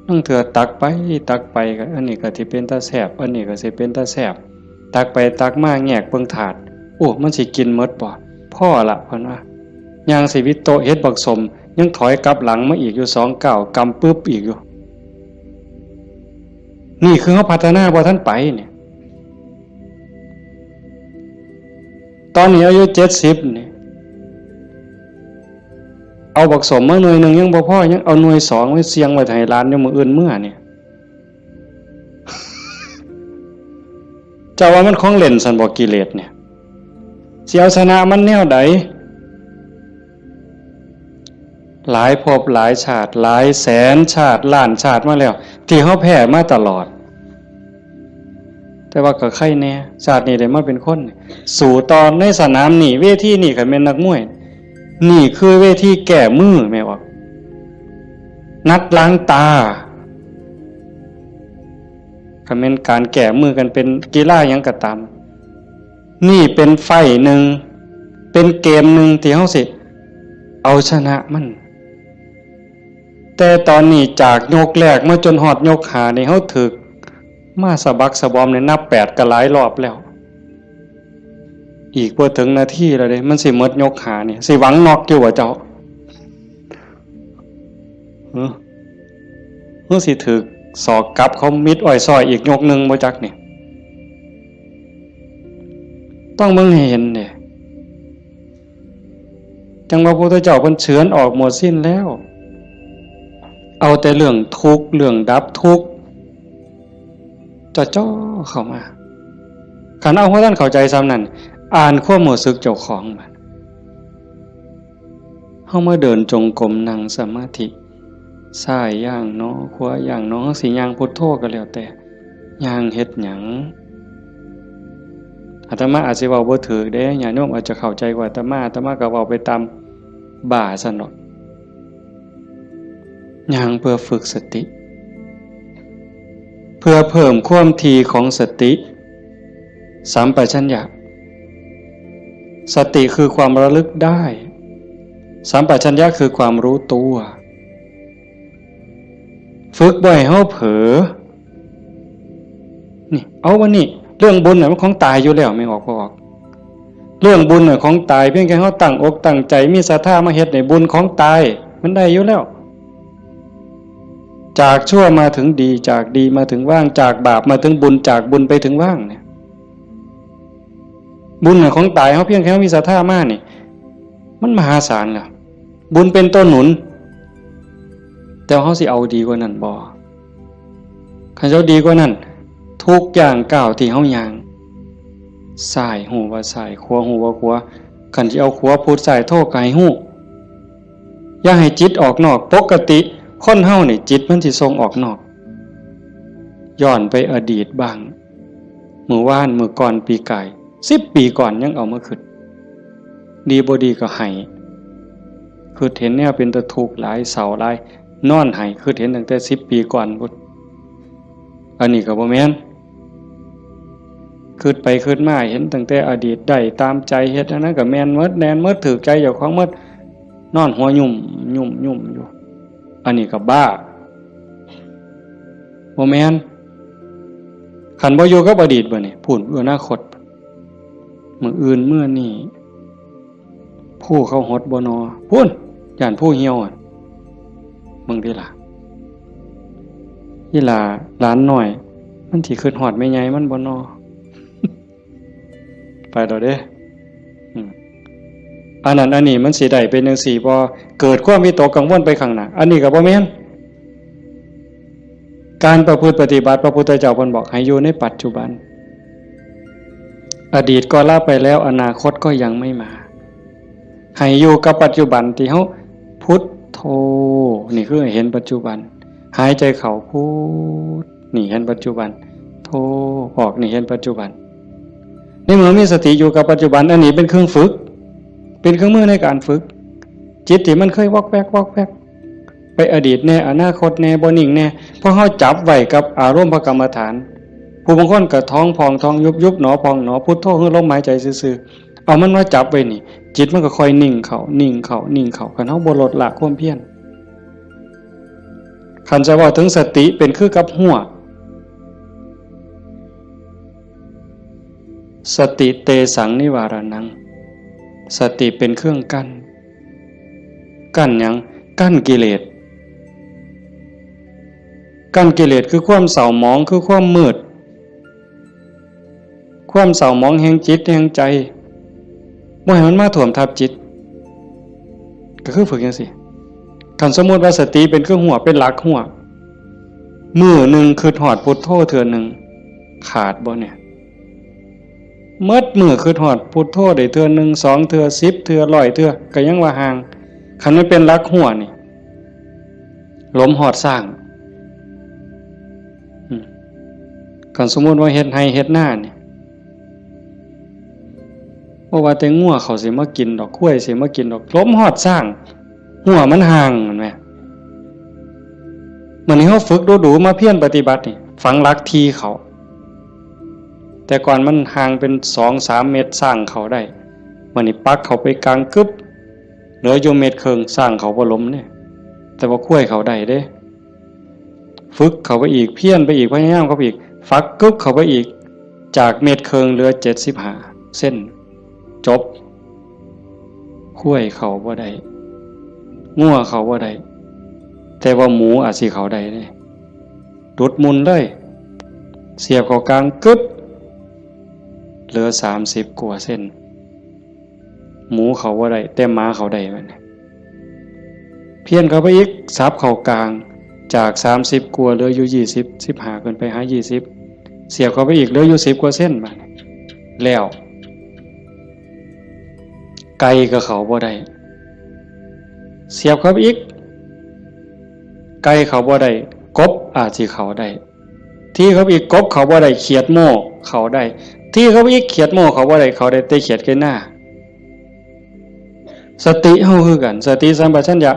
นั่งเถื่อตักไปก็อันนี้ก็สิเป็นตาแซ่บอันนี้ก็สิเป็นตาแซ่บตักไปตักมาแงกเบิ่งถาดโอ้มันสิกินหมดบ่พ่อละเพิ่นว่าย่างสิวิโตเฮ็ดบักสมยังถอยกลับหลังมาอีกอยู่2 ก้าวกำปึ๊บอีกอยู่นี่คือเฮาพัฒนาบ่ทันไปเนี่ยตอนนี้อายุ70นี่เอาบักสมมาหน่วยนึงยังบ่พอยังเอาหน่วย2ไว้เสียงไว้ให้หลานอยู่มื้ออื่นมื้อเนี่ยเจ้าว่ามันของเล่นซั่นบ่กิเลสเนี่ยสิเอาชนะมันแนวใดหลายภพหลายชาติหลายแสนชาติล้านชาติมาแล้วที่เฮาแพ้มาตลอดแต่ว่าก็ใครแน่ชาตินี้ได้มาเป็นคนสู่ตอนในสนามนี่เวทีนี่ก็แม่นนักมวยนี่คือเวทีแก้มือแม่ว่านัดล้างตาก็แม่นการแก้มือกันเป็นกีฬาหยังก็ตามนี่เป็นไฟหนึ่งเป็นเกมหนึ่งที่เฮาสิเอาชนะมันแต่ตอนนี้จากยกแรกมาจนฮอดยก5นี่เฮาถึกมาสะบักสะบอมในนับ8ก็หลายรอบแล้วอีกบ่ถึงนาทีแล้วเด้มันสิหมดยก5นี่สิหวังน็อกอยู่บ่เจ้าสิถึกศอกกลับเขามิดอ้อยซอยอีกยกนึงบ่จักนี่ต้องมึงเห็นเนี่ยจังว่าพระพุทธเจ้าเพิ่นเฉือนออกหมดสิ้นแล้วเอาแต่เรื่องทุกข์เรื่องดับทุกข์จ่อเข้ามาคันเอาว่าท่านเข้าใจซ้ำนั่นอ่านความรู้สึกเจ้าของมันเฮามาเดินจงกรมนั่งสมาธิซ้ายย่างเนาะขวาย่างเนาะสิย่างพุทโธก็แล้วแต่ย่างเฮ็ดหยังอาตมาอาจสิเว้าบ่ถูกเด้ญาติโยมอาจจะเข้าใจกว่าอาตมาก็เว้าไปตามบ่าซั่นเนาะย่างเพื่อฝึกสติเพื่อเพิ่มความถี่ของสติสัมปชัญญะสติคือความระลึกได้สัมปชัญญะคือความรู้ตัวฝึกบ่อยเฮาเผลอนี่เอาวันนี้เรื่องบุญน่ะมันของตายอยู่แล้วไม่ออกบ่ออกเรื่องบุญน่ะของตายเพียงแค่เฮาตั้งอกตั้งใจมีศรัทธามาเฮ็ดในบุญของตายมันได้อยู่แล้วจากชั่วมาถึงดีจากดีมาถึงว่างจากบาปมาถึงบุญจากบุญไปถึงว่างเนี่ยบุญของตายเฮาเพียงแค่มีศรัทธามานี่มันมหาศาลแล้วบุญเป็นต้นหนุนแต่เฮาสิเอาดีกว่านั้นบ่คันเจ้าดีกว่านั้นทุกอย่างก้าวที่เฮาย่างซ้ายหูว่าซ้ายขวาหูว่าขวาคันสิเอาขวาพุทธซ้ายโทก็ให้ฮู้อย่าให้จิตออกนอกปกติคนเฮานี่จิตมันสิส่งออกนอกย้อนไปอดีตบ้าง มื้อวานมื้อก่อนปีกาย10 ปีก่อนยังเอามาคิดดีบ่ดีก็ให้คือเห็นแนวเป็นตะทุกข์หลายเศร้าหลายนอนให้คือเห็นตั้งแต่10 ปีก่อนพุ่นอันนี้ก็บ่แม่นคิดไปคิดมาเห็นตั้งแต่อดีตได้ตามใจเฮ็ดอันนั้นก็แม่นหมดแน่นหมดถูกใจเจ้าของหมดนอนหัวยุ่มอยู่อันนี้ก็บ้าบ่แม่นคันบ่อยู่กับอดีตบ่นี่พูดอนาคตมื้ออื่นมื้อนี้ผู้เขาหดบ่นอพูนย่านผู้เหี่ยวมึงติล่ะอีหล่าหลานน้อยมันสิคิดฮอดแม่ใหญ่มันบ่นอ ไปดอกเด้อันนั้นอันนี้มันสิได้เป็นจังซี่บ่เกิดความวิตกกังวลไปข้างหน้าอันนี้ก็บ่แม่นการประพฤติปฏิบัติพระพุทธเจ้าเพิ่นบอกให้อยู่ในปัจจุบันอดีตก็ละไปแล้วอนาคตก็ยังไม่มาให้อยู่กับปัจจุบันที่เฮาพุทโธนี่คือเห็นปัจจุบันหายใจเข้าพุทนี่เห็นปัจจุบันโธออกนี่เห็นปัจจุบันในเมื่อมีสติอยู่กับปัจจุบันอันนี้เป็นเครื่องฝึกเป็นเครื่องมือในการฝึกจิตที่มันเคยวอกแวกไปอดีตแน่อนาคตแน่บ่นิ่งแน่เพราะเฮาจับไว้กับอารมณ์พระกรรมฐานผู้บางคนก็ท้องพองท้องยุบหนอพองหนอพุทโธคือลมหายใจซื่อๆเอามันมาจับไว้นี่จิตมันก็ค่อยนิ่งเข้าคันเฮาบ่ลดละความเพียรคันจะว่าถึงสติเป็นคือกับหัวสติเตสังนิวารนังสติเป็นเครื่องกั้นหยังกั้นกิเลสคือความเศร้าหมองคือความมืดความเศร้าหมองแห่งจิตแห่งใจบ่ให้มันมาท่วมทับจิตก็คือฝึกจังซี่คันสมมุติว่าสติเป็นเครื่องหัวเป็นหลักหัวมื้อนึงคิดฮอดพุทโธเทื่อนึงขาดบ่เนี่ยเมิดมื้อคิดฮอดพุทโธได้เทื่อนึง2เทื่อ10เทื่อ100เทื่อก็ยังว่าห่างคันมันเป็นหลักหัวนี่ลมฮอดสร้างคันสมมุติว่าเฮ็ดไร่เฮ็ดนานี่บ่ว่าแต่งัวเขาสิมากินดอกข้วยสิมากินดอกลมฮอดสร้างหัวมันห่างแม่นมั้ยมื้อนี้เฮาฝึกดูๆมาเพียรปฏิบัตินี่ฝังหลักทีเขาแต่ก่อนมันห่างเป็น 2-3 เมตรสร้างเขาได้มื้อนี้ปักเขาไปกลางกึบเหลืออยู่เมตรครึ่งสร้างเขาบ่ล้มเนี่ยแต่ว่าข้วยเขาได้เด้ฝึกเขาไปอีกเพียรไปอีกพยายามเขาไปอีกฟักกึบเขาไปอีกจากเมตรครึ่งเหลือ75เส้นจบข้วยเขาบ่ได้งัวเขาบ่ได้แต่ว่าหมูอาจสิเขาได้เด้ดุดมุนเลยเสียบเข้ากลางกึบเหลือ30กว่าเส้นหมูเขาบ่ได้แต่หมาเขาได้มันเพี้ยนเข้าไปอีกซับเข้ากลางจาก30กว่าเหลืออยู่20 15ขึ้นไปหา20เสียบเข้าไปอีกเหลืออยู่10กว่าเส้นบัดแล้วไก่ก็เขาบ่ได้เสียบเข้าไปอีกไก่เขาบ่ได้กบอาจสิเขาได้ที่เขาอีกกบเขาบ่ได้เขียดโม่เขาได้ที่เขาอีกเขียดโม่เขาบ่ได้เขาได้แต่เขียดแค่หน้าสติเฮาคือกันสติสัมปชัญญะ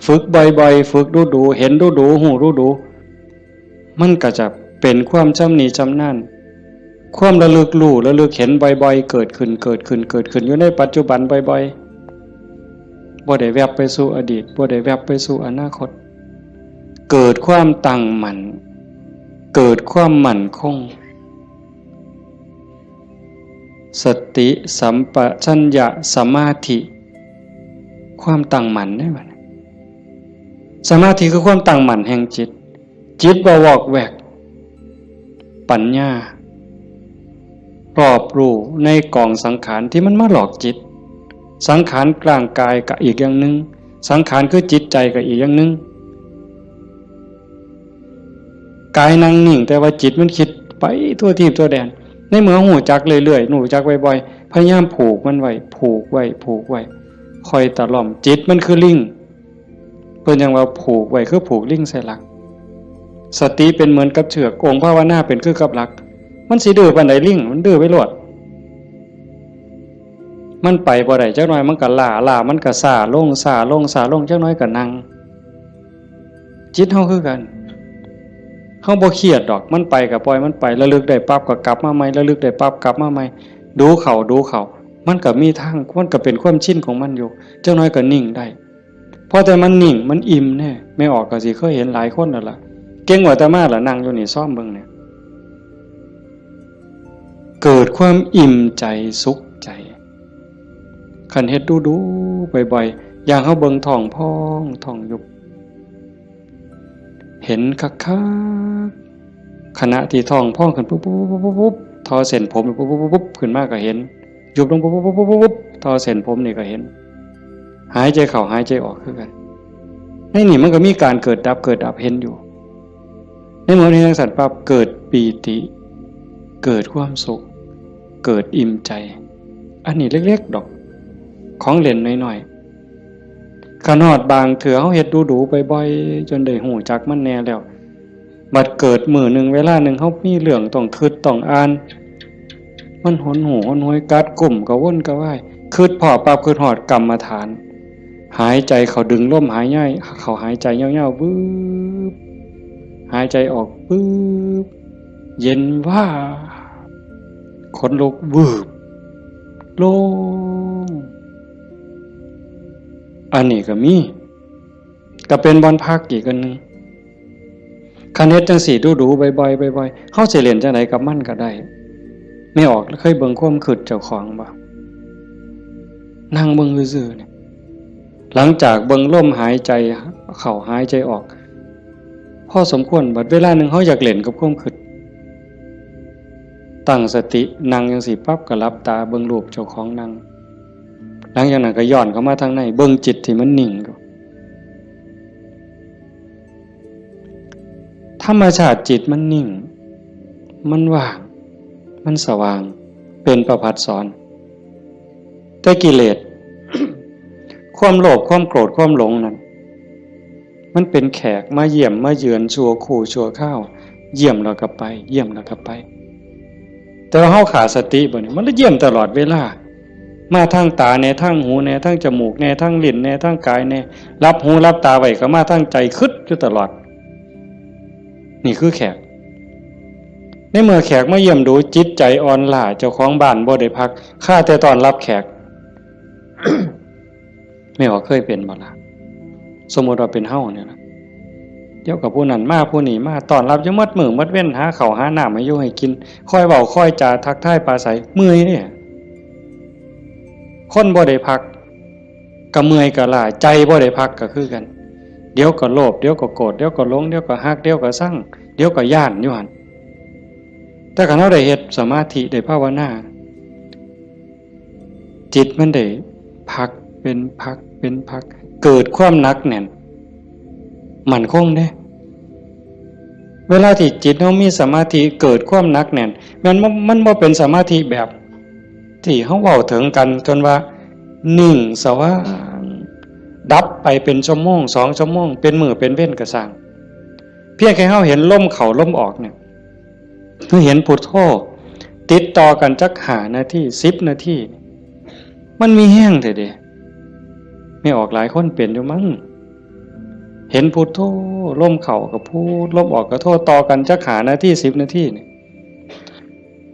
ฝึกบ่อยๆฝึกดูๆเห็นดูๆฮู้ดูๆมันก็จะเป็นความชำนิชำนาญความระลึกรู้ระลึกเห็นบ่อยๆเกิดขึ้นอยู่ในปัจจุบันบ่อยๆบ่ได้แวบไปสู่อดีตบ่ได้แวบไปสู่อนาคตเกิดความตั้งมั่นเกิดความมั่นคงสติสัมปชัญญะสมาธิความตั้งมั่นได้บัดสมาธิคือความตั้งมั่นแห่งจิตบ่วอกแวกปัญญารอบรู้ในกองสังขารที่มันมาหลอกจิตสังขารกลางกายก็อีกอย่างนึงสังขารคือจิตใจก็อีกอย่างนึงกายนั่งนิ่งแต่ว่าจิตมันคิดไปทั่วทิพย์ทั่วแดนในเมื่อหูจักเรื่อยๆหูจักบ่อยๆพยายามผูกมันไว้คอยตะล่อมจิตมันคือลิงเพิ่นยังว่าผูกไว้คือผูกลิงใส่หลักสติเป็นเหมือนกับเชือกองค์ภาวนาเป็นคือกับหลัก มันสิดื้อปานใดลิงมันดื้อไปโลดมันไปบ่ได้จักหน่อยมันก็ล้ามันก็ซ่าลงจักหน่อยก็นั่งจิตเฮาคือกันเฮาบ่เครียดดอกมันไปก็ปล่อยมันไประลึกได้ปั๊บก็กลับมาใหม่ระลึกได้ปั๊บกลับมาใหม่ดูเขามันก็มีทางมันก็เป็นความชินของมันอยู่จักหน่อยก็นิ่งได้พอแต่มันนิ่งมันอิ่มแน่ไม่ออกก็สิเคยเห็นหลายคนนั่นล่ะเก่งกว่าแต่มาล่ะนั่งอยู่นี่ซ่อมเบิ่งเนี่ยเกิดความอิ่มใจสุขใจคันเฮ็ดดูบ่อยๆอย่างเฮาเบิ่งท้องพองท้องยุบเห็นคักๆขณะที่ท้องพองขึ้นปุ๊บทอเส้นผมปุ๊บขึ้นมาก็เห็นยุบลงปุ๊บทอเส้นผมนี่ก็เห็นหายใจเข้าหายใจออกคือกันในนี่มันก็มีการเกิดดับเห็นอยู่ในเมื่อนี้ทั้งสัตว์ปั๊บเกิดปีติเกิดความสุขเกิดอิ่มใจอันนี้เล็กๆดอกของเล่นน้อยๆขนาดบางเถื่อเฮาเฮ็ดดูบ่อยๆจนได้หูจักมันแน่แล้วบัดเกิดมื้อนึงเวลานึงเฮามีเรื่องต้องคิดต้องอ่านมันหนหูหนหวยกัดกลุ่มกระวนกระวายคิดพอปั๊บคิดฮอดกรรมฐานหายใจเข้าดึงลมหายใจเข้าหายใจยาวๆบึ๊บหายใจออกบึ๊บเย็นว่าขนลุกวืบโล่งอันนี้ก็มีก็เป็นบอนพักอีกอันนึงคันเฮ็ดจังสี่ดูบ่อยๆเฮาสิเล่นจังไดกับมันก็ได้ไม่ออกเคยเบิ่งความคิดเจ้าของบ่นั่งเบิ่งซื่อๆเนี่ยหลังจากเบิ่งลมหายใจเข้าหายใจออกพอสมควรบัดเวลานึงเฮาอยากเล่นกับความคิดตั้งสตินั่งจังสี่ปั๊บก็หลับตาเบิ่งรูปเจ้าของนั่งหลังจากนั้นก็ย้อนเข้ามาทางในเบิ่งจิตที่มันนิ่งอยู่ธรรมชาติจิตมันนิ่งมันว่างมันสว่างเป็นประภัสสรแต่กิเลส ความโลภความโกรธความหลงนั้นมันเป็นแขกมาเยี่ยมมาเยือนชั่วคู่ชั่วข้าวเยี่ยมแล้วก็ไปเยี่ยมแล้วก็ไปแต่ว่าเฮาขาดสติบ่นี่มันเยี่ยมตลอดเวลามาทางตาแน่ทางหูแน่ทางจมูกแน่ทางลิ้นแน่ทางกายแน่รับหูรับตาไว้ก็มาทางใจคิดอยู่ตลอดนี่คือแขกในเมื่อแขกมาเยี่ยมดูจิตใจอ่อนล้าเจ้าของบ้านบ่ได้พักข้าแต่ต้อนรับแขก ไม่ว่าเคยเป็นบ่ล่ะสมมุติว่าเป็นเฮาเนี่ยนะเดี๋ยวกับผู้นั้นมาผู้นี้มาต้อนรับอยู่หมดมื้อหมดเว้นหาข้าวหาน้ำให้อยู่ให้กินคอยเว้าคอยจาทักทายปราศัยเมื่อยเนี่ยคนบ่ได้พักก็เมื่อยก็ล้าใจบ่ได้พักก็คือกันเดี๋ยวก็โลภเดี๋ยวก็โกรธเดี๋ยวก็หลงเดี๋ยวก็ฮักเดี๋ยวก็ซังเดี๋ยวก็ย้านอยู่หั่นแต่คันเราได้เฮ็ดสมาธิได้ภาวนาจิตมันได้พักเป็นพักเกิดความหนักแน่นมั่นคงเด้เวลาที่จิตเฮามีสมาธิเกิดความหนักแน่นมันบ่เป็นสมาธิแบบที่เฮาเว้าถึงกันจนว่านิ่งสว่างดับไปเป็นชั่วโมง2ชั่วโมงเป็นมื้อเป็นเว้นก็สร้างเพียงแค่เฮาเห็นลมเข้าลมออกเนี่ยเฮาเห็นพุทโธติดต่อกันจัก5นาที10นาทีมันมีแห้งแท้เด้ไม่ออกหลายคนเป็นอยู่มั้งเห็นพุทโธลมเข้าก็พูดลมออกก็โธต่อกันจัก5นาที10นาทีนี่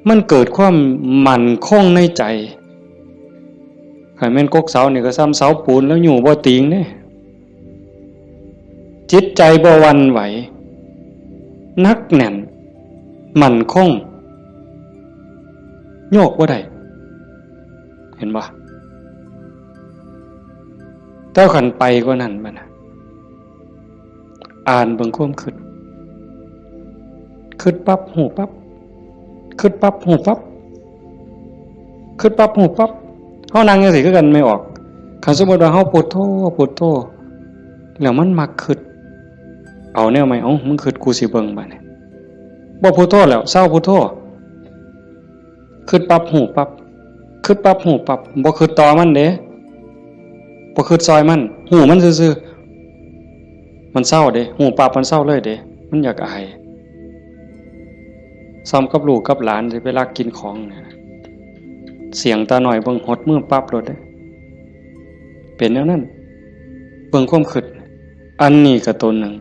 มันเกิดความมั่นคงในใจคันแม่นกกเสานี่ก็ซ้ำเสาปูนแล้วอยู่บ่ติงเด้จิตใจบ่หวั่นไหวนักแน่นมั่นคงโยกบ่ได้เห็นบ่เจ้าขันไปกว่านั้นมันอ่านเบิ่งความคิดปั๊บหูปั๊บคิดปั๊บหูปั๊บคิดปั๊บหูปั๊บเฮานั่งจังซี่คือกันไม่ออกคันสมมุติว่าเฮาพุทโธแล้วมันมักคิดเอาแนวใหม่มึงคิดกูสิเบิ่งบัดนี้บ่พุทโธแล้วเศร้าพุทโธคิดปั๊บหูปั๊บคิดปั๊บหูปั๊บบ่คิดต่อมันเด้บ่คิดซอยมันหูมันซื่อๆมันเศร้าเด้หูปั๊บมันเศร้าเลยเด้มันอยากอาย ซ้ำกับลูกกับหลานสิไปลักกินของเนี่ยเสียงตาหน่อยเบิ่งหดมือปั๊บรถได้เป็นแนวนั้นเบิ่งความคิดอันนี้ก็ตัวหนึ่ง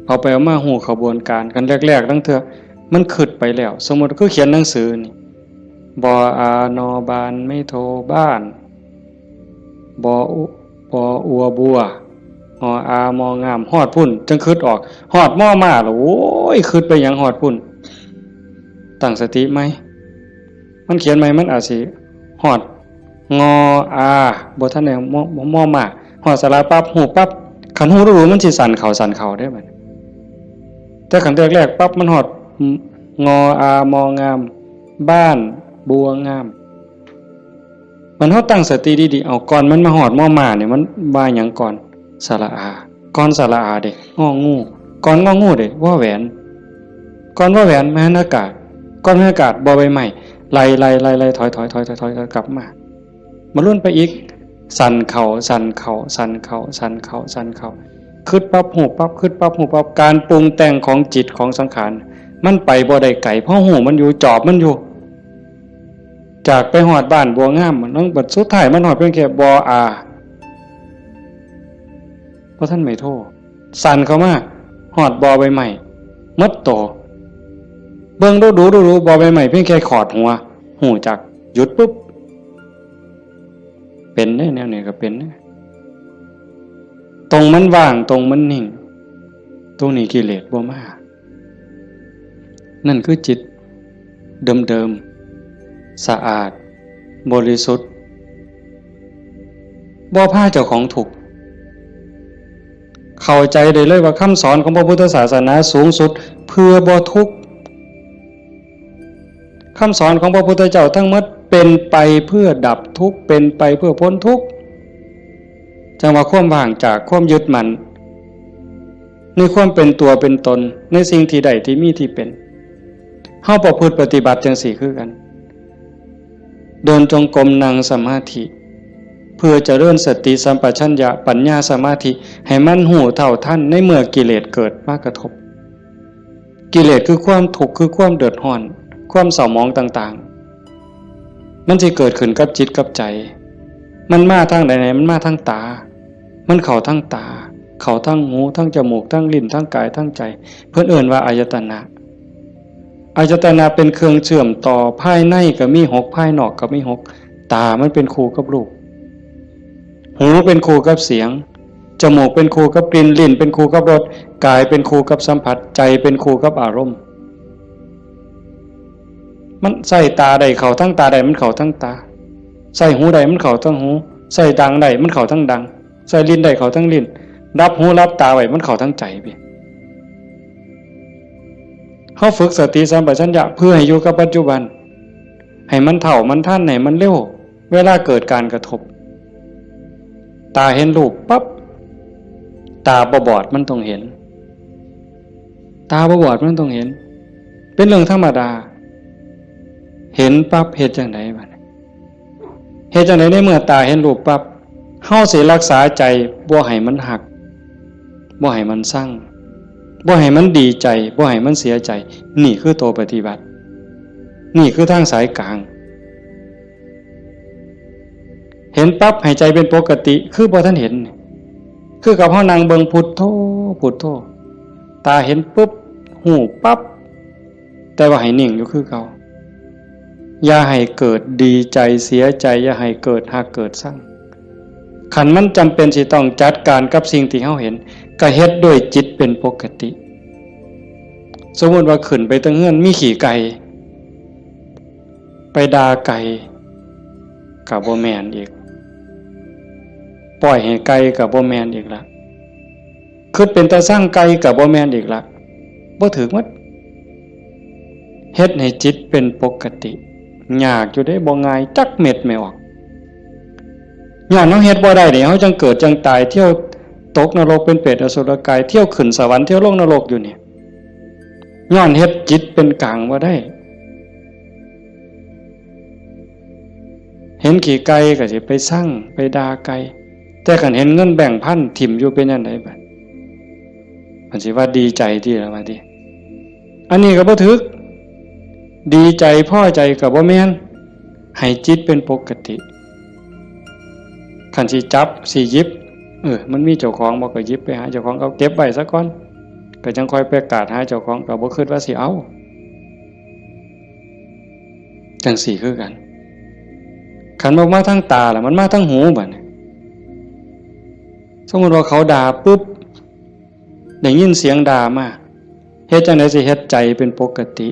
เอาไปเอามาหูขบวนการกันแรกๆตั้งเถอะมันคิดไปแล้วสมมติก็เขียนหนังสือนี่บออานอบานไม่โทบ้านบออัวบัวออามองามฮอดพุ่นจังคิดออกฮอดม่อมาหรอโอ้ยคิดไปอย่างฮอดพุ่นตั้งสติไหมมันเขียนไหมมันอาจสิฮอดงออาบ่ทันได้ม่อมาฮอดสระปั๊บหูปั๊บขันหูรู้มันสิสั่นเข่าได้บัดแต่ขันแรกๆปั๊บมันฮอดงออามองามบ้านบัวงามมันเฮาตั้งสติดีๆเอาก่อนมันมาฮอดม่อมาเนี่ยมันว่าหยังก่อนสระอาก่อนสระอาเด้งองูก่อนงองูเด้ว่าแหวนก่อนว่าแหวนมหานากาศก่อนมหานากาศบ่ใบไม้ไล่ถอยกลับมาลุ่นไปอีกสั่นเข่าคิดปั๊บหูปั๊บคิดปั๊บหูปั๊บการปรุงแต่งของจิตของสังขารมันไปบ่ได้ไกลเพราะหูมันอยู่จอบมันอยู่จากไปหอดบ้านบัวงามมันต้องบัดสุดท้ายมันหอดเพียงแค่บออาเพราะท่านไม่โทษสั่นเข้ามาหอดบอใบใหม่มัดโตเบิ่งดูบอใบใหม่เพียงแค่ขอดหัวหูจักหยุดปุ๊บเป็นแนวนี้ก็เป็นตรงมันว่างตรงมันนิ่งตรงนี้กิเลสบ่มานั่นคือจิตเดิมสะอาดบริสุทธิ์บ่พาเจ้าของถูกเข้าใจได้เลยว่าคำสอนของพระพุทธศาสนาสูงสุดเพื่อบ่ทุกข์คำสอนของพระพุทธเจ้าทั้งหมดเป็นไปเพื่อดับทุกข์เป็นไปเพื่อพ้นทุกข์จังว่าความว่างจากความยึดมั่นในความเป็นตัวเป็นตนในสิ่งที่ใดที่มีที่เป็นเฮาประพฤติปฏิบัติจังสี่คือกันเดินจงกรมนั่งสมาธิเพื่อเจริญสติสัมปชัญญะปัญญาสมาธิให้มันหูเท่าทันในเมื่อกิเลสเกิดมากระทบกิเลสคือความทุกข์คือความเดือดร้อนความเศร้าหมองต่างๆมันจะเกิดขึ้นกับจิตกับใจมันมาทางไหนมันมาทางตามันเข้าทางตาเข้าทางหูทางจมูกทางลิ้นทางกายทางใจเพิ่นเอิ้นว่าอายตนะเป็นเครื่องเชื่อมต่อภายในก็มี6ภายนอกก็มี6ตามันเป็นคู่กับรูปหูเป็นคู่กับเสียงจมูกเป็นคู่กับกลิ่นลิ้นเป็นคู่กับรสกายเป็นคู่กับสัมผัสใจเป็นคู่กับอารมณ์มันใส่ตาใดเข้าทั้งตาใดมันเข้าทั้งตาใส่หูใดมันเข้าทั้งหูใส่ดังใดมันเข้าทั้งดังใส่ลิ้นใดเข้าทั้งลิ้นรับหูรับตาไว้มันเข้าทั้งใจไปเฮาฝึกสติสัมปชัญญะเพื่อให้อยู่กับปัจจุบันให้มันเท่ามันทันให้มันเร็วเวลาเกิดการกระทบตาเห็นรูปปั๊บตาบอดมันต้องเห็นตาบอดมันต้องเห็นเป็นเรื่องธรรมดาเห็นปั๊บเฮ็ดจังได๋บัดเฮ็ดจังได๋ในเมื่อตาเห็นรูปปั๊บเฮาสิรักษาใจบ่ให้มันหักบ่ให้มันสั่งบ่ให้มันดีใจบ่ให้มันเสียใจนี่คือตัวปฏิบัตินี่คือทางสายกลางเห็นปั๊บให้ใจเป็นปกติคือบ่ทันเห็นคือกับเฮานั่งเบิ่งพุทโธตาเห็นปุ๊บหูปั๊บแต่ว่าให้นิ่งอยู่คือเก่าอย่าให้เกิดดีใจเสียใจอย่าให้เกิดหักเกิดสั่งขันมันจำเป็นสิต้องจัดการกับสิ่งที่เฮาเห็นก็เฮ็ดด้วยจิตเป็นปกติสมมติว่าขึ้นไปตั้งเฮือนมีขี่ไก่ไปด่าไก่กับบ่แม่นอีกปล่อยให้ไก่กับบ่แม่นอีกละคิดเป็นตาสร้างไก่กับบ่แม่นอีกละบ่ถึงมัดเฮ็ดให้จิตเป็นปกติยากอยู่ได้บ่ง่ายจักเม็ดไม่ออกย้อนเฮาเฮ็ดบ่ได้นี่เฮาจังเกิดจังตายเที่ยวตกนรกเป็นเปรตอสุรกายเที่ยวขึ้นสวรรค์เที่ยวลงนรกอยู่นี่ย้อนเฮ็ดจิตเป็นกลางบ่ได้เห็นขี่ไก่ก็สิไปสั่งไปด่าไก่แต่คันเห็นเงินแบ่งพันถิ่มอยู่เป็นจังได๋บัดมันสิว่าดีใจที่ละว่าติ อันนี้ก็บ่ถึกดีใจพอใจก็บ่แม่นให้จิตเป็นปกติคันสิจับสิหยิบมันมีเจ้าของบ่ก็หยิบไปหาเจ้าของเอาเก็บไว้ซะก่อนก็จังค่อยไปกาดหาเจ้าของก็บ่คิดว่าสิเอาจังสี่คือกันคันบ่มาทางตาล่ะมันมาทางหูบัดนี้สมมุติว่าเขาด่าปุ๊บได้ยินเสียงด่ามาเฮ็ดจังได๋สิเฮ็ดใจเป็นปกติ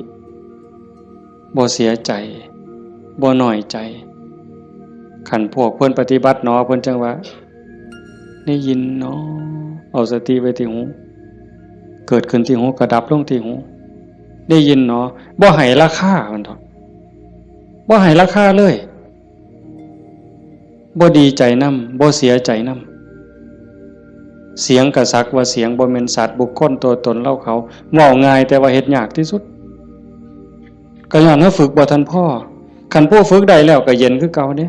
บ่เสียใจบ่น้อยใจคันพวกเพิ่นปฏิบัติเนาะเพิ่นจังว่าได้ยินเนาะเอาสติไว้ที่หูเกิดขึ้นที่หูก็ดับลงที่หูได้ยินเนาะบ่ให้ราคามันเถาะบ่ให้ราคาเลยบ่ดีใจนำบ่เสียใจนำเสียงกะสักว่าเสียงบ่แม่นสัตว์บุคคลตัวตนเล่าเขาเว้าง่ายแต่ว่าเฮ็ดยากที่สุดก็ย้อนว่าฝึกบ่ทันพ่อคันผู้ฝึกได้แล้วก็เย็นคือเก่าเด้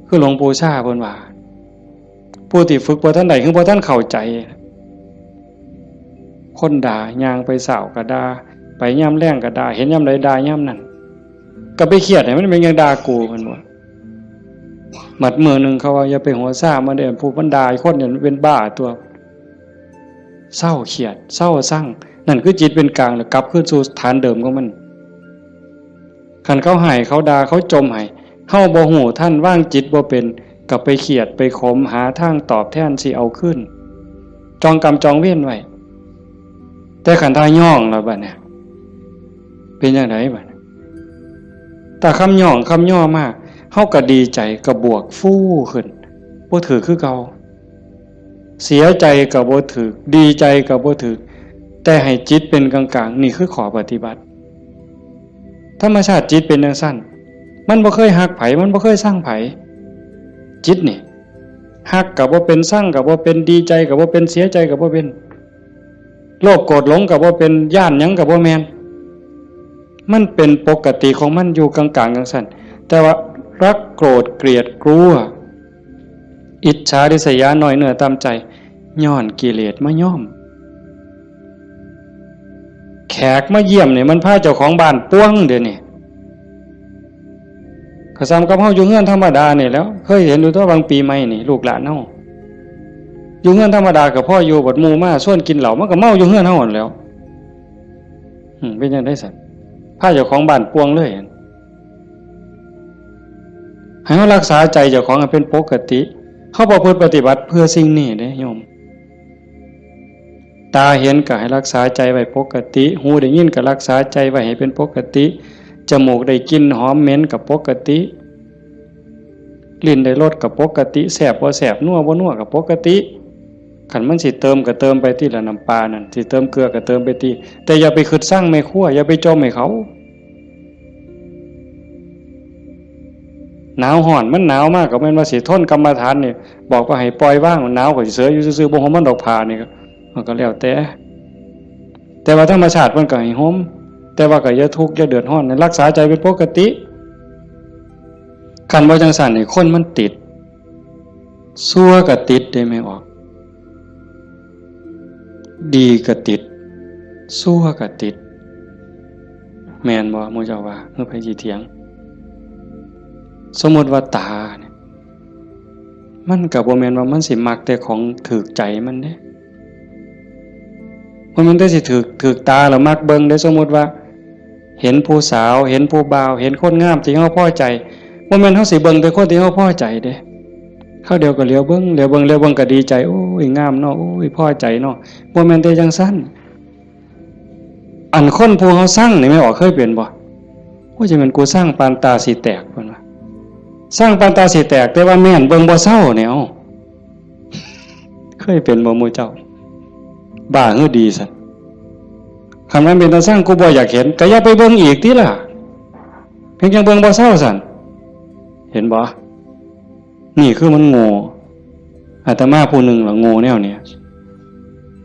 คือหลวงปู่ชาเพิ่นว่าผู้ที่ฝึกบ่ทันได้คือบ่ทันเข้าใจคนด่าย่างไปเสาก็ด่าไปยามแล้งก็ด่าเห็นยามใดด่ายามนั้นก็ไปเครียดให้มันเป็นยังด่ากูเพิ่นว่าหมัดมือนึงเขาว่าอย่าไปหัวซ่ามาเด้อผู้บรรดาคนเนี่ยเป็นบ้าตัวเศร้าเครียดเศร้าสั่งนั่นคือจิตเป็นกลางแล้วกลับคืนสู่ฐานเดิมของมันคันเขาให้เขาด่าเขาจมให้เฮาบ่ฮู้ท่านว่างจิตบ่เป็นก็ไปเครียดไปขมหาทางตอบแทนสิเอาขึ้นจองกรรมจองเวรไว้แต่ขันทาย่องแล้วบัดเนี่ยเป็นจังไดบัดแต่คำย่องคำย่อมากเฮาก็ดีใจก็บวกฟู่ขึ้นบ่ถือคือเก่าเสียใจก็บ่ถือดีใจก็บ่ถือแต่ให้จิตเป็นกลางๆนี่คือขอปฏิบัติธรรมชาติจิตเป็นจังซั่นมันบ่เคยฮักไผมันบ่เคยสร้างไผจิตนี่ฮักก็บ่เป็นสร้างก็บ่เป็นดีใจก็บ่เป็นเสียใจก็บ่เป็นโลภโกรธหลงก็บ่เป็นย่านหยังก็บ่แม่นมันเป็นปกติของมันอยู่กลางๆจังซั่นแต่ว่ารักโกรธเกลียดกลัวอิจฉาริษยาน้อยเนื้อตามใจย้อนกิเลสมาย่อมแขกมาเยี่ยมเนี่ยมันพาเจ้าของบ้านป้วงเดี๋ยวนี้ก็ซ้ำกับเฮาอยู่เฮือนธรรมดานี่แล้วเคยเห็นอยู่ตัวบางปีใหม่นี่ลูกหลานเฮาอยู่เฮือนธรรมดากับพ่ออยู่บัดหมู่มาชวนกินเหล้ามันก็เมาอยู่เฮือนเฮาหั่นแหล้วเป็นจังได๋ซั่นพาเจ้าของบ้านป้วงเลยให้เฮารักษาใจเจ้าของให้เป็นปกติเฮาประพฤติปฏิบัติเพื่อสิ่งนี้เด้โยมตาเห็นก็ให้รักษาใจไว้ปกติหูได้ยินก็รักษาใจไว้ให้เป็นปกติจมูกได้กลิ่นหอมเหม็นก็ปกติลิ้นได้รสก็ปกติแซ่บบ่แซ่บนัวบ่นัวก็ปกติคันมันสิเติมก็เติมไปที่ละน้ำปลานั่นสิเติมเกลือก็เติมไปที่แต่อย่าไปคิดสร้างแม่ครัวอย่าไปจมให้เขาหนาวร้อนมันหนาวมากก็แม่นว่าสิทนกรรมฐานนี่บอกว่าให้ปล่อยว่างมันหนาวก็สิเสืออยู่ซื่อๆบ่ห่มมันดอกผ้านี่ก็แล้วแต่ว่าธรรมชาติมันก็ให้ห่มแต่ว่าก็อย่าทุกข์อย่าเดือดร้อนรักษาใจเป็นปกติคันบ่จังซั่นนี่คนมันติดชั่วก็ติดได้ไม่ออกดีก็ติดชั่วก็ติดแม่นบ่หมู่เจ้าว่าเฮาไผสิเถียงสมมุติว่าตาเนี่ยมันก็บ่แม่นว่ามันสิมักแต่ของถูกใจมันเด้มันได้สิถูกตาแล้วมักเบิ่งได้สมมุติว่าเห็นผู้สาวเห็นผู้บ่าวเห็นคนงามที่เฮาพอใจบ่แม่นเฮาสิเบิ่งแต่คนที่เฮาพอใจเด้เขาเดียวก็เหลียวเบิ่งก็ดีใจโอ้ยงามเนาะโอ้ยพอใจเนาะบ่แม่นแต่จังซั่นอันคนผู้เฮาสร้างนี่ไม่ออกเคยเป็นบ่โอ้ยจะแม่นกูสร้างปานตาสิแตกเพิ่นว่าสร้างปานตาสิแตกแต่ว่าแม่นเบิ่งบ่เศร้าเนี่ยเอ้าเคยเป็นบ่หมู่เจ้าบ้าหือดีซั่นคำนั้นเป็นตาสร้างกูบ่อยากเห็นก็อย่าไปเบิ่งอีกติล่ะเพียงจังเบิ่งบ่เศร้าซั่นเห็นบ่นี่คือมันโง่อาตมาผู้หนึ่งล่ะโง่แนวเนี่ย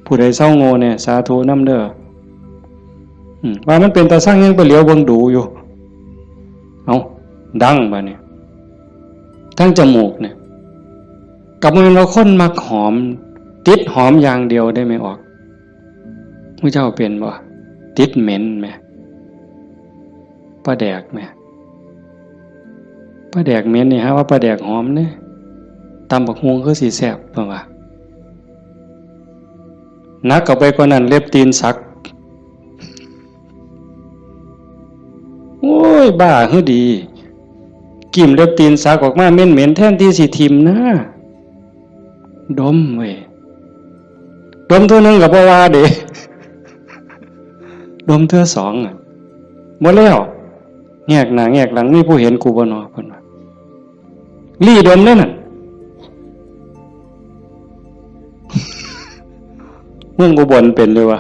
ผู้ใดเศร้าโง่เนี่ยสาธุนำเด้อว่ามันเป็นตาสร้างยังไปเหลียวเบิ่งดูอยู่เอ้าดังบัดนี้ทั้งจมูกเนี่ยกับมันเราคนมักหอมติดหอมอย่างเดียวได้ไม่ออก ผู้เจ้าเป็นบ่ติดเหม็นไหมปลาแดกไหมปลาแดกเหม็นนี่ฮะว่าปลาแดกหอมเนี่ยตำบักฮวงคือสีแซ่บเปล่าวะนักกับไปกว่านั้นเล็บตีนสักโอ้ยบ้าคือดีกิ่มเล็บตีนสักออกมาเหม็นแทนที่สิทิมนะดมเว้ยดมเท่านึงกับบ่ว่าเด้ดมเท่าสองหมดแล้วแงกหน้าแงกหลังนี่ผู้เห็นกูบ่นอเพิ่นว่าลี่ดมนั่นน่ะเมืองอุบลเป็นด้วยวะ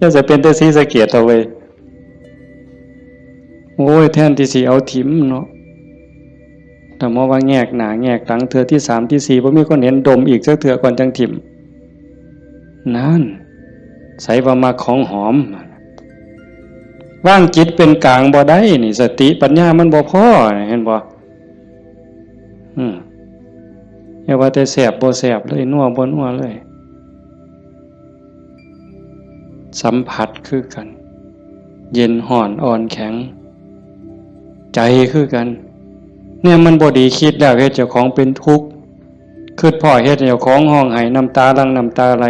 ยังจะเป็นแต่ศรีสะเกษเอาไว้โอ้ยแทนที่สิเอาถิ่มเนาะแต่มาว่าแงกหน้าแงกหลังเทื่อที่3ที่4บ่มีคนเห็นดมอีกสักเทื่อก่อนจังถิ่มนั่นใส่ว่ามาของหอมว่างจิตเป็นกลางบ่ได้นี่สติปัญญามันบ่พอเห็นบ่อย่าว่าแต่แสบบ่แสบเลยนัวบ่นัวเลยสัมผัสคือกันเย็นห่อนอ่อนแข็งใจคือกันเนี่ยมันบ่ดีคิดแล้วเฮ็ดเจ้าของเป็นทุกข์คิดพ่อเฮ็ดเจ้าของห้องไห้น้ำตาหลั่งน้ำตาไหล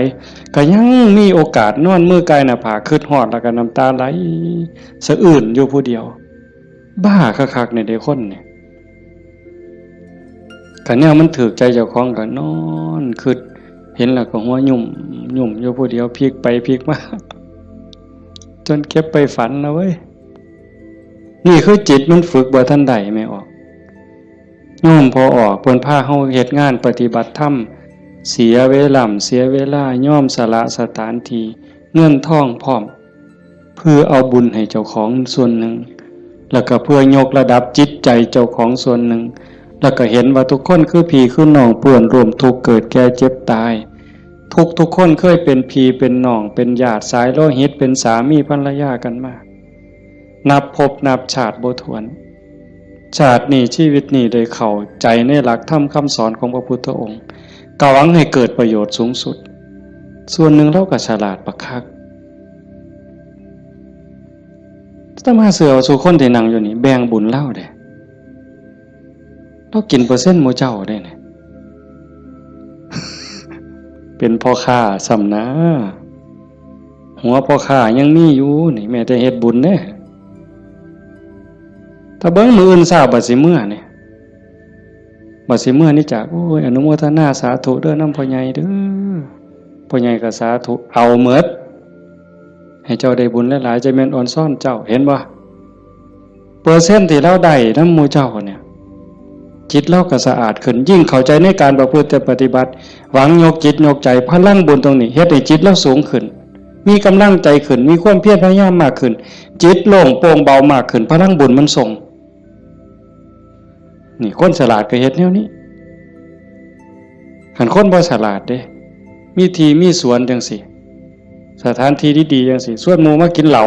ก็ยังมีโอกาสนอนมือกายหน้าผากคิดฮอดแล้วก็น้ำตาไหลสะอื้นอยู่ผู้เดียวบ้าคักๆเนี่ยเด้คนเนี่ยก็เนี่ยมันถูกใจเจ้าของก็นอนคิดเห็นแล้วก็หัวยุ่มอยู่ผู้เดียวพลิกไปพลิกมาจนเก็บไปฝันแล้วเว้ยนี่คือจิตมันฝึกบ่ทันใดไม่ออกโยมพอออกเพิ่นพาเฮาเฮ็ดงานปฏิบัติธรรมเสียเวลาย่อมสละสถานที่เงินทองพร้อมเพื่อเอาบุญให้เจ้าของส่วนหนึ่งแล้วก็เพื่อยกระดับจิตใจเจ้าของส่วนหนึ่งแล้วก็เห็นว่าทุกคนคือพี่คือน้องป่วนรวมทุกข์เกิดแก่เจ็บตายทุกคนเคยเป็นพี่เป็นน้องเป็นญาติสายโลหิตเป็นสามีภรรยากันมานับภพนับชาติบ่ถ้วนชาตินี้ชีวิตนี้ได้เข้าใจในหลักธรรมคำสอนของพระพุทธองค์กะหวังให้เกิดประโยชน์สูงสุดส่วนหนึ่งเราก็ฉลาดบักคักถ้ามาเสือสู่คนที่นั่งอยู่นี่แบ่งบุญเล่าเด้เรากินเปอร์เซ็นต์หมู่เจ้าได้เนี่ยเป็นพ่อค้าสำนะหัวพ่อค้ายังมีอยู่นี่แม้แต่เฮ็ดบุญเด้ถ้าเบิ่งมืออื่นทราบบัดสิเมื่อนี่บัดสิเมื่อนี่จากโอ้ยอนุโมทนาสาธุเด้อนำพ่อใหญ่เด้อพ่อใหญ่ก็สาธุเอาหมดให้เจ้าได้บุญหลายๆจะแม่นอ่อนซ่อนเจ้าเห็นบ่เปอร์เซ็นต์ที่เราได้นำหมู่เจ้าเนี่ยจิตเราก็สะอาดขึ้นยิ่งเข้าใจในการประพฤติปฏิบัติหวังยกจิตยกใจพลังบุญตรงนี้เฮ็ดให้จิตเราสูงขึ้นมีกำลังใจขึ้นมีความเพียรพยายามมากขึ้นจิตโล่งโปร่งเบามากขึ้นพลังบุญมันส่งนี่คนฉลาดก็เฮ็ดแนวนี้คันคนบ่ฉลาดเด้มีที่มีสวนจังซี่สถานที่ดีๆจังซี่ชวนหมู่มากินเหล้า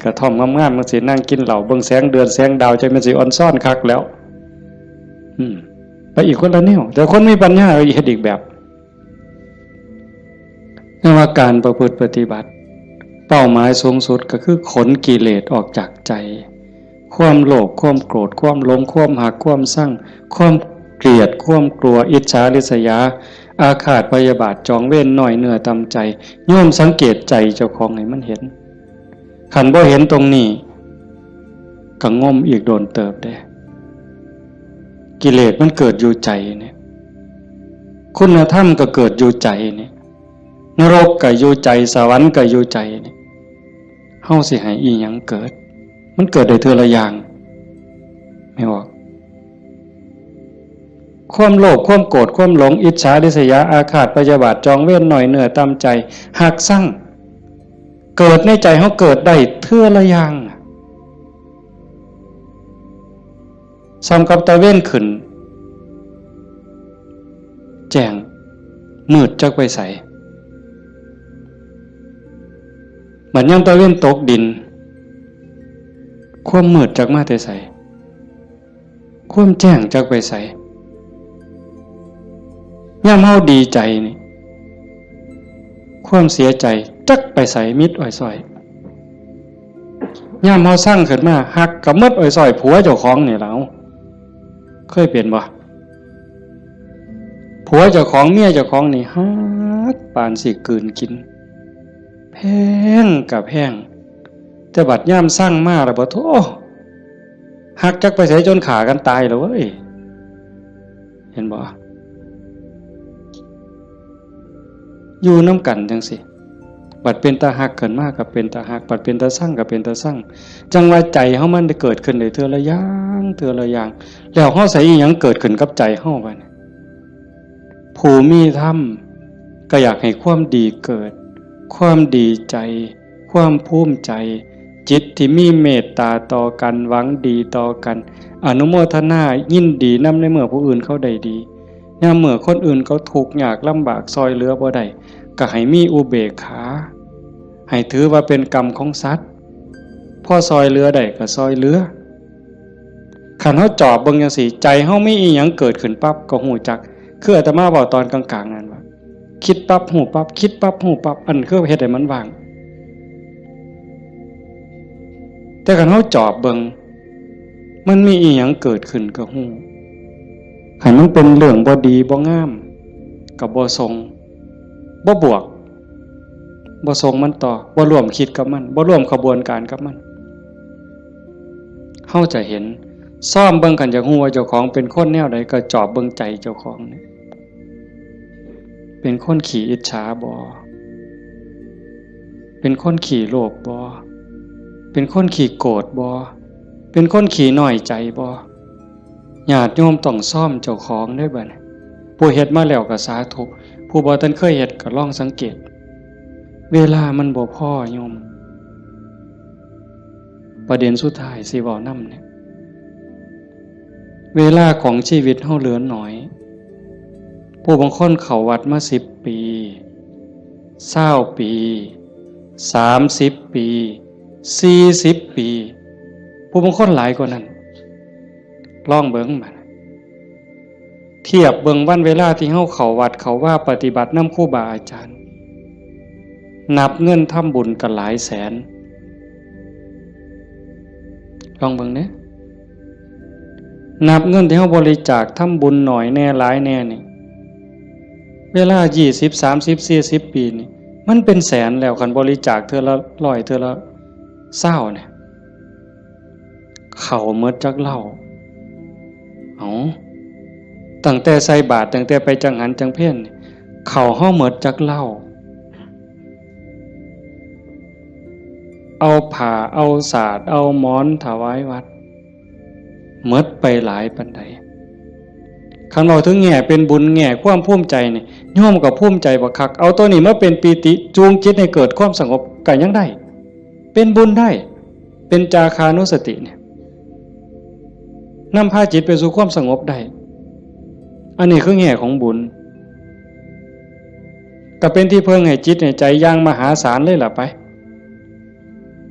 กระท่อมงามๆมันสินั่งกินเหล้าเบิ่งแสงเดือนแสงดาวใจมันสิอ่อนซ่อนคักแล้วไปอีกคนละแนวแต่คนมีปัญญาเฮ็ดอีกแบบนั่นว่าการประพฤติปฏิบัติเป้าหมายสูงสุดก็คือขนกิเลสออกจากใจความโลภความโกรธความหลงความหักความชั่งความเกลียดความกลัวอิจฉาริษยาอาฆาตพยาบาทจองเวรน้อยเนื้อต่ำใจโยมสังเกตใจเจ้าของให้มันเห็นขันบ่เห็นตรงนี้ก็งมอีกโดนเติบได้กิเลสมันเกิดอยู่ใจเนี่ยคุณธรรมก็เกิดอยู่ใจเนี่ยนรกก็อยู่ใจสวรรค์ก็อยู่ใจเนี่ยเฮาสิให้อีหยังเกิดมันเกิดได้เทื่อละอย่างไม่ออกความโลภความโกรธความหลงอิจฉาริษยาอาฆาตพยาบาทจองเวรน้อยเนื้อต่ำใจหักสั่งเกิดในใจเขาเกิดได้เทื่อละอย่างซ้ำกับตะเว้นขึ้นแจ้งมืดจักไปใสเหมือนยังตะเว้นตกดินความมืดจักมาแต่ใสความแจ้งจักไปใส ย่ำเฮาดีใจนี่ความเสียใจจักไปใส่มิดอ้อยซอยย่ำเฮาสร้างขึ้นมาหักกับมดอ้อยซอยผัวเจ้าของนี่แล้วเคยเปลี่ยนบ่ผัวเจ้าของเมียเจ้าของนี่ฮักปานสิกลืนกินแพงกับแพงแต่บัดย่ำสร้างมาแล้วบ่โธ่หักจักไปใส่จนขากันตายแล้วเว้ยเห็นบ่อยู่น้ำกันจังสิบัดเป็นตาหักเกินมากกับเป็นตาหักบัดเป็นตาสั่งกับเป็นตาสั่งจังว่าใจเฮามันได้เกิดขึ้นได้เทื่อละอย่างเทื่อละอย่างแล้วเฮาใส่อีหยังเกิดขึ้นกับใจเฮาบัดนี้ผู้มีธรรมก็อยากให้ความดีเกิดความดีใจความภูมิใจจิตที่มีเมตตาต่อกันหวังดีต่อกันอนุโมทนายินดีนำในเมื่อผู้อื่นเขาได้ดียามเมื่อคนอื่นเขาทุกข์ยากลำบากซอยเหลือบ่ได้ก็ให้มีอุเบกขาให้ถือว่าเป็นกรรมของสัตว์พอซอยเหลือได้ก็ซอยเหลือคันเฮาจอบเบิ่งจังซี่ใจเฮามีอีหยังเกิดขึ้นปั๊บก็ฮู้จักคืออาตมาบอกตอนกลางๆนั่นว่าคิดปั๊บฮู้ปั๊บคิดปั๊บฮู้ปั๊บอันคือเฮ็ดให้มันว่างแต่คันเฮาจอบเบิ่งมันมีอีหยังเกิดขึ้นก็ฮู้ให้มันเป็นเรื่องบ่ดีบ่งามก็บ่ทรงบ่บวกบ่ทรงมันต่อบ่ร่วมคิดกับมันบ่ร่วมขบวนการกับมันเฮาจะเห็นซ่อมเบิ่งกันจากฮู้ว่าเจ้าของเป็นคนแนวใดก็จอบเบิ่งใจเจ้าของนี่เป็นคนขี้อิจฉาบ่เป็นคนขี้โลภบ่เป็นคนขี้โกรธบ่เป็นคนขี้น้อยใจบ่ญาติโยมต้องซ่อมเจ้าของได้บัดนี้ผู้เฮ็ดมาแล้วก็สาธุผู้บ่ทันเคยเฮ็ดก็ลองสังเกตเวลามันบ่พอโยมประเด็นสุดท้ายสิเว้านำเนี่ยเวลาของชีวิตเฮาเหลือน้อยผู้บางคนเข้าวัดมา10 ปี20 ปี30 ปี40 ปีผู้บางคนหลายกว่านั้นลองเบิ่งบัดเทียบเบิ่งวันเวลาที่เฮาเข้าวัดเข้าว่าปฏิบัตินำครูบาอาจารย์นับเงินทำบุญกันหลายแสนลองเบิ่งเด้นับเงินที่เฮาบริจาคทำบุญหน่อยแน่หลายแน่นี่เวลา20 30 40 ปีนี่มันเป็นแสนแล้วคันบริจาคเทื่อละ100เทื่อละ20เนี่ยเข้าหมดจักเหล้าตั้งแต่ใส่บาตรตั้งแต่ไปจังหันจังเพ่นเข้าเฮาหมดจักเหล้าเอาผ้าเอาสาดเอาหมอนถวายวัดหมดไปหลายปานใดคันเว้าถึงแง่เป็นบุญแง่ความภูมิใจนี่โยมก็ภูมิใจบักคักเอาตัวนี้มาเป็นปีติจูงจิตให้เกิดความสงบก็ยังได้เป็นบุญได้เป็นจาคานุสติเนี่ยนำพาจิตไปสู่ความสงบได้อันนี้คือแง่ของบุญก็เป็นที่เพิ่งให้จิตให้ใจอย่างมหาศาลเลยล่ะไป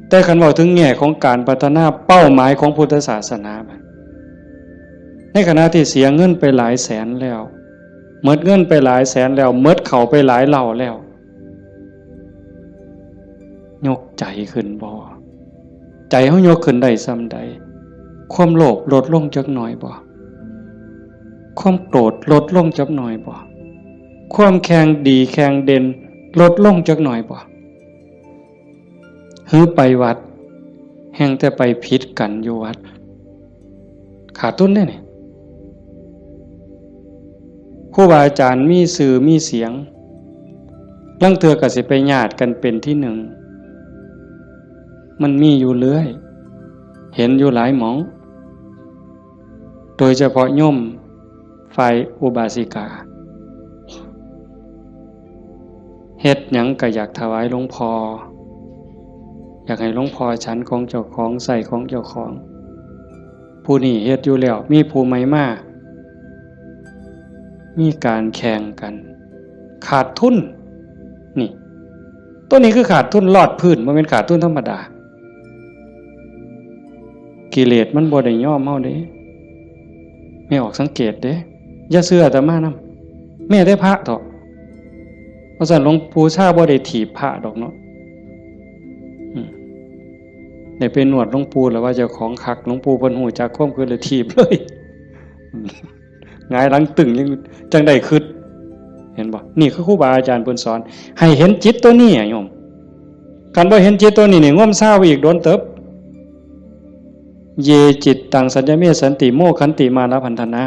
แต่คันเว้าถึงแง่ของการพัฒนาเป้าหมายของพุทธศาสนาในขณะที่เสียเงินไปหลายแสนแล้วหมดเงินไปหลายแสนแล้วหมดเข้าไปหลายเหล่าแล้วยกใจขึ้นบ่ใจเฮายกขึ้นได้ส่ำใดความโลภลดลงจักหน่อยบ่ความโกรธลดลงจักหน่อยบ่ความแข็งดีแข็งเด่นลดลงจักหน่อยบ่หือไปวัดแห่งแต่ไปผิดกันอยู่วัดขาดทุนได้นี่ครูบาอาจารย์มีสื่อมีเสียงลังเทื่อก็สิไปญาติกันเป็นที่หนึ่งมันมีอยู่เรื่อยเห็นอยู่หลายหมองโดยเฉพาะโยมฝ่ายอุบาสิกาเฮ็ดหยังก็อยากถวายหลวงพ่ออยากให้หลวงพ่อฉันของเจ้าของใส่ของเจ้าของผู้นี้เฮ็ดอยู่แล้วมีผู้ใหม่มามีการแข่งกันขาดทุนนี่ตัวนี้คือขาดทุนลอดพื้นบ่แม่นขาดทุนธรรมดากิเลสมันบ่ได้ยอมเฮาเด้ไม่ออกสังเกตเด้อย่าเชื่ออาตมานำ แม้แต่พระเถาะเพราะฉะนั้นหลวงปู่ชาบ่ได้ถีบพระดอกเนาะได้ไปหนวดหลวงปู่แล้วว่าเจ้าของคักหลวงปู่เพิ่นฮู้จักความคือเลยถีบเลยหงายหลังตึงยังจังได้คิดเห็นบ่นี่คือครูบาอาจารย์เพิ่นสอนให้เห็นจิตตัวนี้โยมคันบ่เห็นจิตตัวนี้นี่ง่มเศร้าอีกโดนเติบเยจิตตังสัญญเมสันติโมขันติมานะพันธนา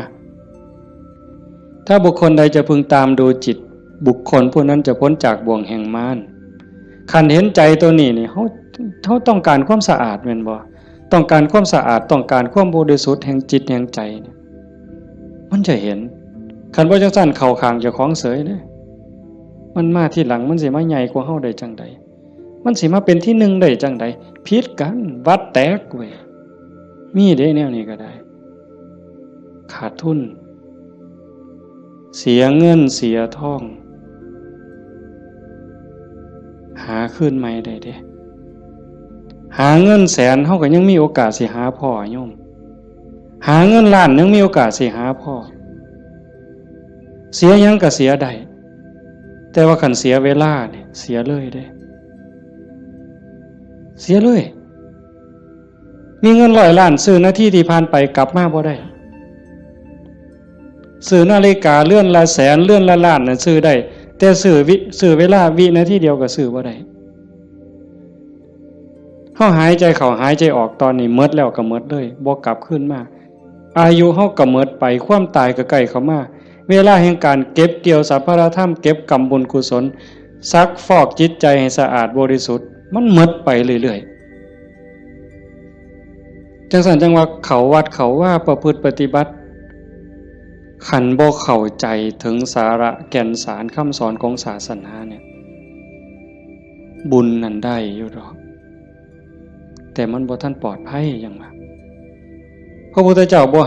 ถ้าบุคคลใดจะพึงตามดูจิตบุคคลผู้นั้นจะพ้นจากบ่วงแห่งมารคันเห็นใจตัวนี้นี่เขาต้องการความสะอาดแม่นบ่ต้องการความสะอาดต้องการความบริสุทธิ์แห่งจิตแห่งใจเนี่ยมันจะเห็นคันบ่จังซั่นเข้าข้างเจ้าของเสยเด้มันมาที่หลังมันสิมาใหญ่กว่าเฮาได้จังใดมันสิมาเป็นที่หนึ่งได้จังใดผิดกันวัดแตกเว้ยมีเด้แนวนี้ก็ได้ขาดทุนเสียเงินเสียทองหาคืนใหม่ได้เด้หาเงินแสนเฮาก็ยังมีโอกาสสิหาพ่อโยมหาเงินล้านยังมีโอกาสสิหาพ่อเสียยังก็เสียได้แต่ว่าคันเสียเวลาเนี่ยเสียเลยเด้เสียเลยมีเงิน100 ล้านซื้อนาทีที่ผ่านไปกลับมาบ่ได้ซื้อนาฬิกาเลื่อนละแสนเลื่อนละล้านน่ะซื้อได้แต่ซื้อเวลาวินาทีเดียวก็ซื้อบ่ได้เฮาหายใจเข้าหายใจออกตอนนี้หมดแล้วก็หมดเลยบ่กลับคืนมาอายุเฮาก็หมดไปความตายก็ใกล้เข้ามาเวลาแห่งการเก็บเกี่ยวสัพพะธรรมเก็บกรรมบุญกุศลซักฟอกจิตใจให้สะอาดบริสุทธิ์มันหมดไปเรื่อยๆจังซั่นจังว่าเขาวัดเขาว่าประพฤติปฏิบัติขันบ่เข้าใจถึงสาระแก่นสารคำสอนของศาสนาเนี่ยบุญนั้นได้อยู่ดอกแต่มันบ่ทันปลอดภัยอย่างว่าพระพุทธเจ้าบ่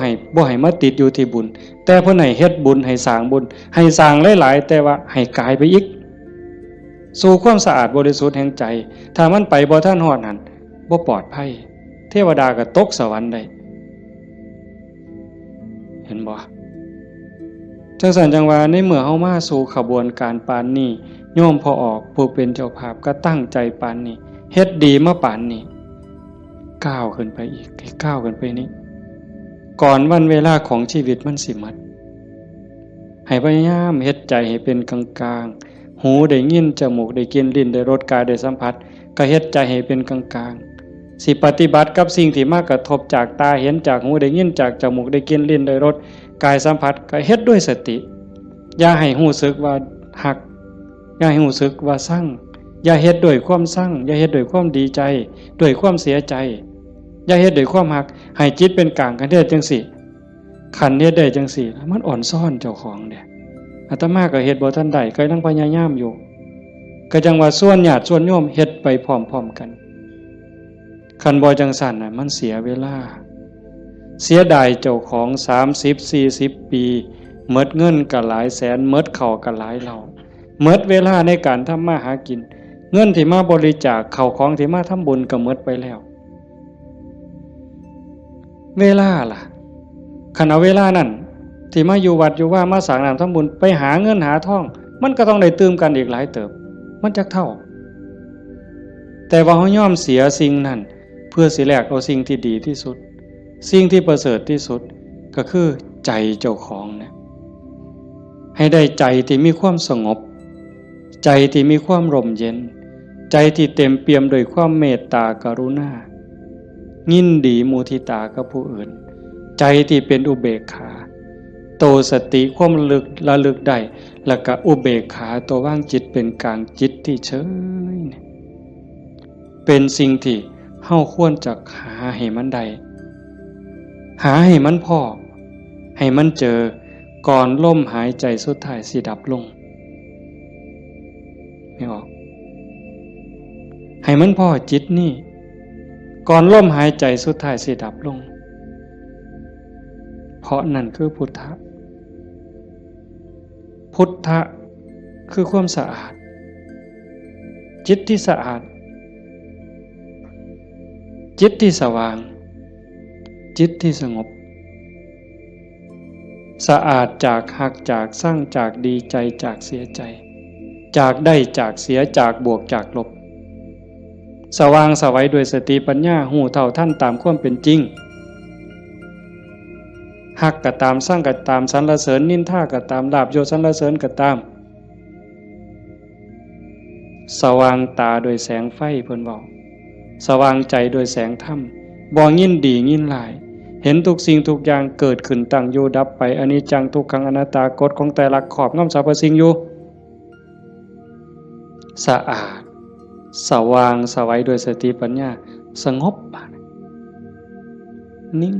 ให้มาติดอยู่ที่บุญแต่เพิ่นให้เฮ็ดบุญให้สร้างบุญให้สร้างหลายๆแต่ว่าให้กายไปอีกสู่ความสะอาดบริสุทธิ์แห่งใจถ้ามันไปบ่ทันฮอดนั้นบ่ปลอดภัยเทวดาก็ตกสวรรค์ได้เห็นบ่จังซั่นจังว่าในเมื่อเฮามาสู่ขบวนการปานนี้โยมพอออกผู้เป็นเจ้าภาพก็ตั้งใจปานนี้เฮ็ดดีมาปานนี้ก้าวขึ้นไปอีกก้าวขึ้นไปนี้ก่อนวันเวลาของชีวิตมันสิหมดให้พยายามเฮ็ดใจให้เป็นกลางๆหูได้ยินจมูกได้กลิ่นลิ้นได้รสกายได้สัมผัสก็เฮ็ดใจให้เป็นกลางๆสิปฏิบัติกับสิ่งที่มากระทบจากตาเห็นจากหูได้ยินจากจมูกได้กลิ่นลิ้นได้รสกายสัมผัสก็เฮ็ดด้วยสติอย่าให้รู้สึกว่าหักอย่าให้รู้สึกว่าสั่งอย่าเฮ็ดด้วยความสั่งอย่าเฮ็ดด้วยความดีใจด้วยความเสียใจอย่าเฮ็ดด้วยความหักให้จิตเป็นกลางกันเด้จังสิขันเฮ็ดได้จังสิมันอ่อนซ่อนเจ้าของเด้อาตมาก็เฮ็ดบ่ทันได้ก็ยังพยายามอยู่ก็จังว่าส่วนญาติส่วนโยมเฮ็ดไปพร้อมๆกันคันบ่จังซั่นน่ะมันเสียเวลาเสียดายเจ้าของ30-40 ปีหมดเงินก็หลายแสนหมดข้าวก็หลายเหล่าหมดเวลาในการทำมาหากินเงินที่มาบริจาคข้าวของที่มาทำบุญก็หมดไปแล้วเวลาล่ะคันเอาเวลานั้นที่มาอยู่วัดอยู่ว่ามาสร้างน้ำทำบุญไปหาเงินหาทองมันก็ต้องได้ตื่มกันอีกหลายเติบมันจักเท่าแต่ว่าเฮายอมเสียสิ่งนั้นเพื่อสิแลกเอาสิ่งที่ดีที่สุดสิ่งที่ประเสริฐที่สุดก็คือใจเจ้าของเนี่ยให้ได้ใจที่มีความสงบใจที่มีความร่มเย็นใจที่เต็มเปี่ยมด้วยความเมตตากรุณายินดีมุทิตากับผู้อื่นใจที่เป็นอุเบกขาโตสติความระลึกได้แล้วก็อุเบกขาตัวว่างจิตเป็นกลางจิตที่เฉยเป็นสิ่งที่เฮาควรจะหาให้มันได้หาให้มันพอให้มันเจอก่อนลมหายใจสุดท้ายสิดับลงไม่ออกให้มันพอจิตนี่ก่อนลมหายใจสุดท้ายสิดับลงเพราะนั่นคือพุทธะพุทธะคือความสะอาดจิตที่สะอาดจิตที่สว่างจิตที่สงบ สะอาดจากหักจากสร้างจากดีใจจากเสียใจจากได้จากเสียจากบวกจากลบสว่างสวัยด้วยสติปัญญาหูเท่าท่านตามความเป็นจริงหักก็ตามสร้างก็ตามสรรเสริญนินทาก็ตามลาภยศสรรเสริญก็ตามสว่างตาโดยแสงไฟเพิ่นบอกสว่างใจโดยแสงธรรมบ่ยินดียินร้ายเห็นทุกสิ่งทุกอย่างเกิดขึ้นตั้งอยู่ดับไปอนิจจังทุกขังอนัตตากฎของแต่ละขอบงำสรรพสิ่งอยู่สะอาดสว่างสวัยด้วยสติปัญญาสงบนิ่ง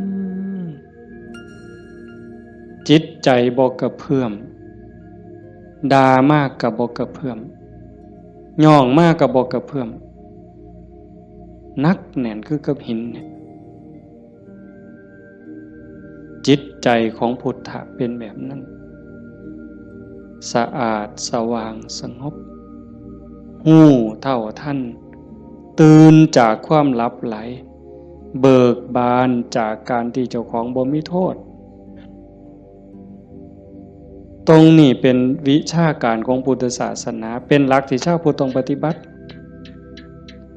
จิตใจบ่กระเพื่อมด่ามากกับบ่กระเพื่อมย่องมากกับบ่กระเพื่อมนักแน่นคือกับหินเนี่ยจิตใจของพุทธะเป็นแบบนั้นสะอาดสว่างสงบหูเท่าท่านตื่นจากความลับไหลเบิกบานจากการที่เจ้าของบ่มีโทษตรงนี้เป็นวิชาการของพุทธศาสนาเป็นหลักที่ชาวพุทธต้องปฏิบัติ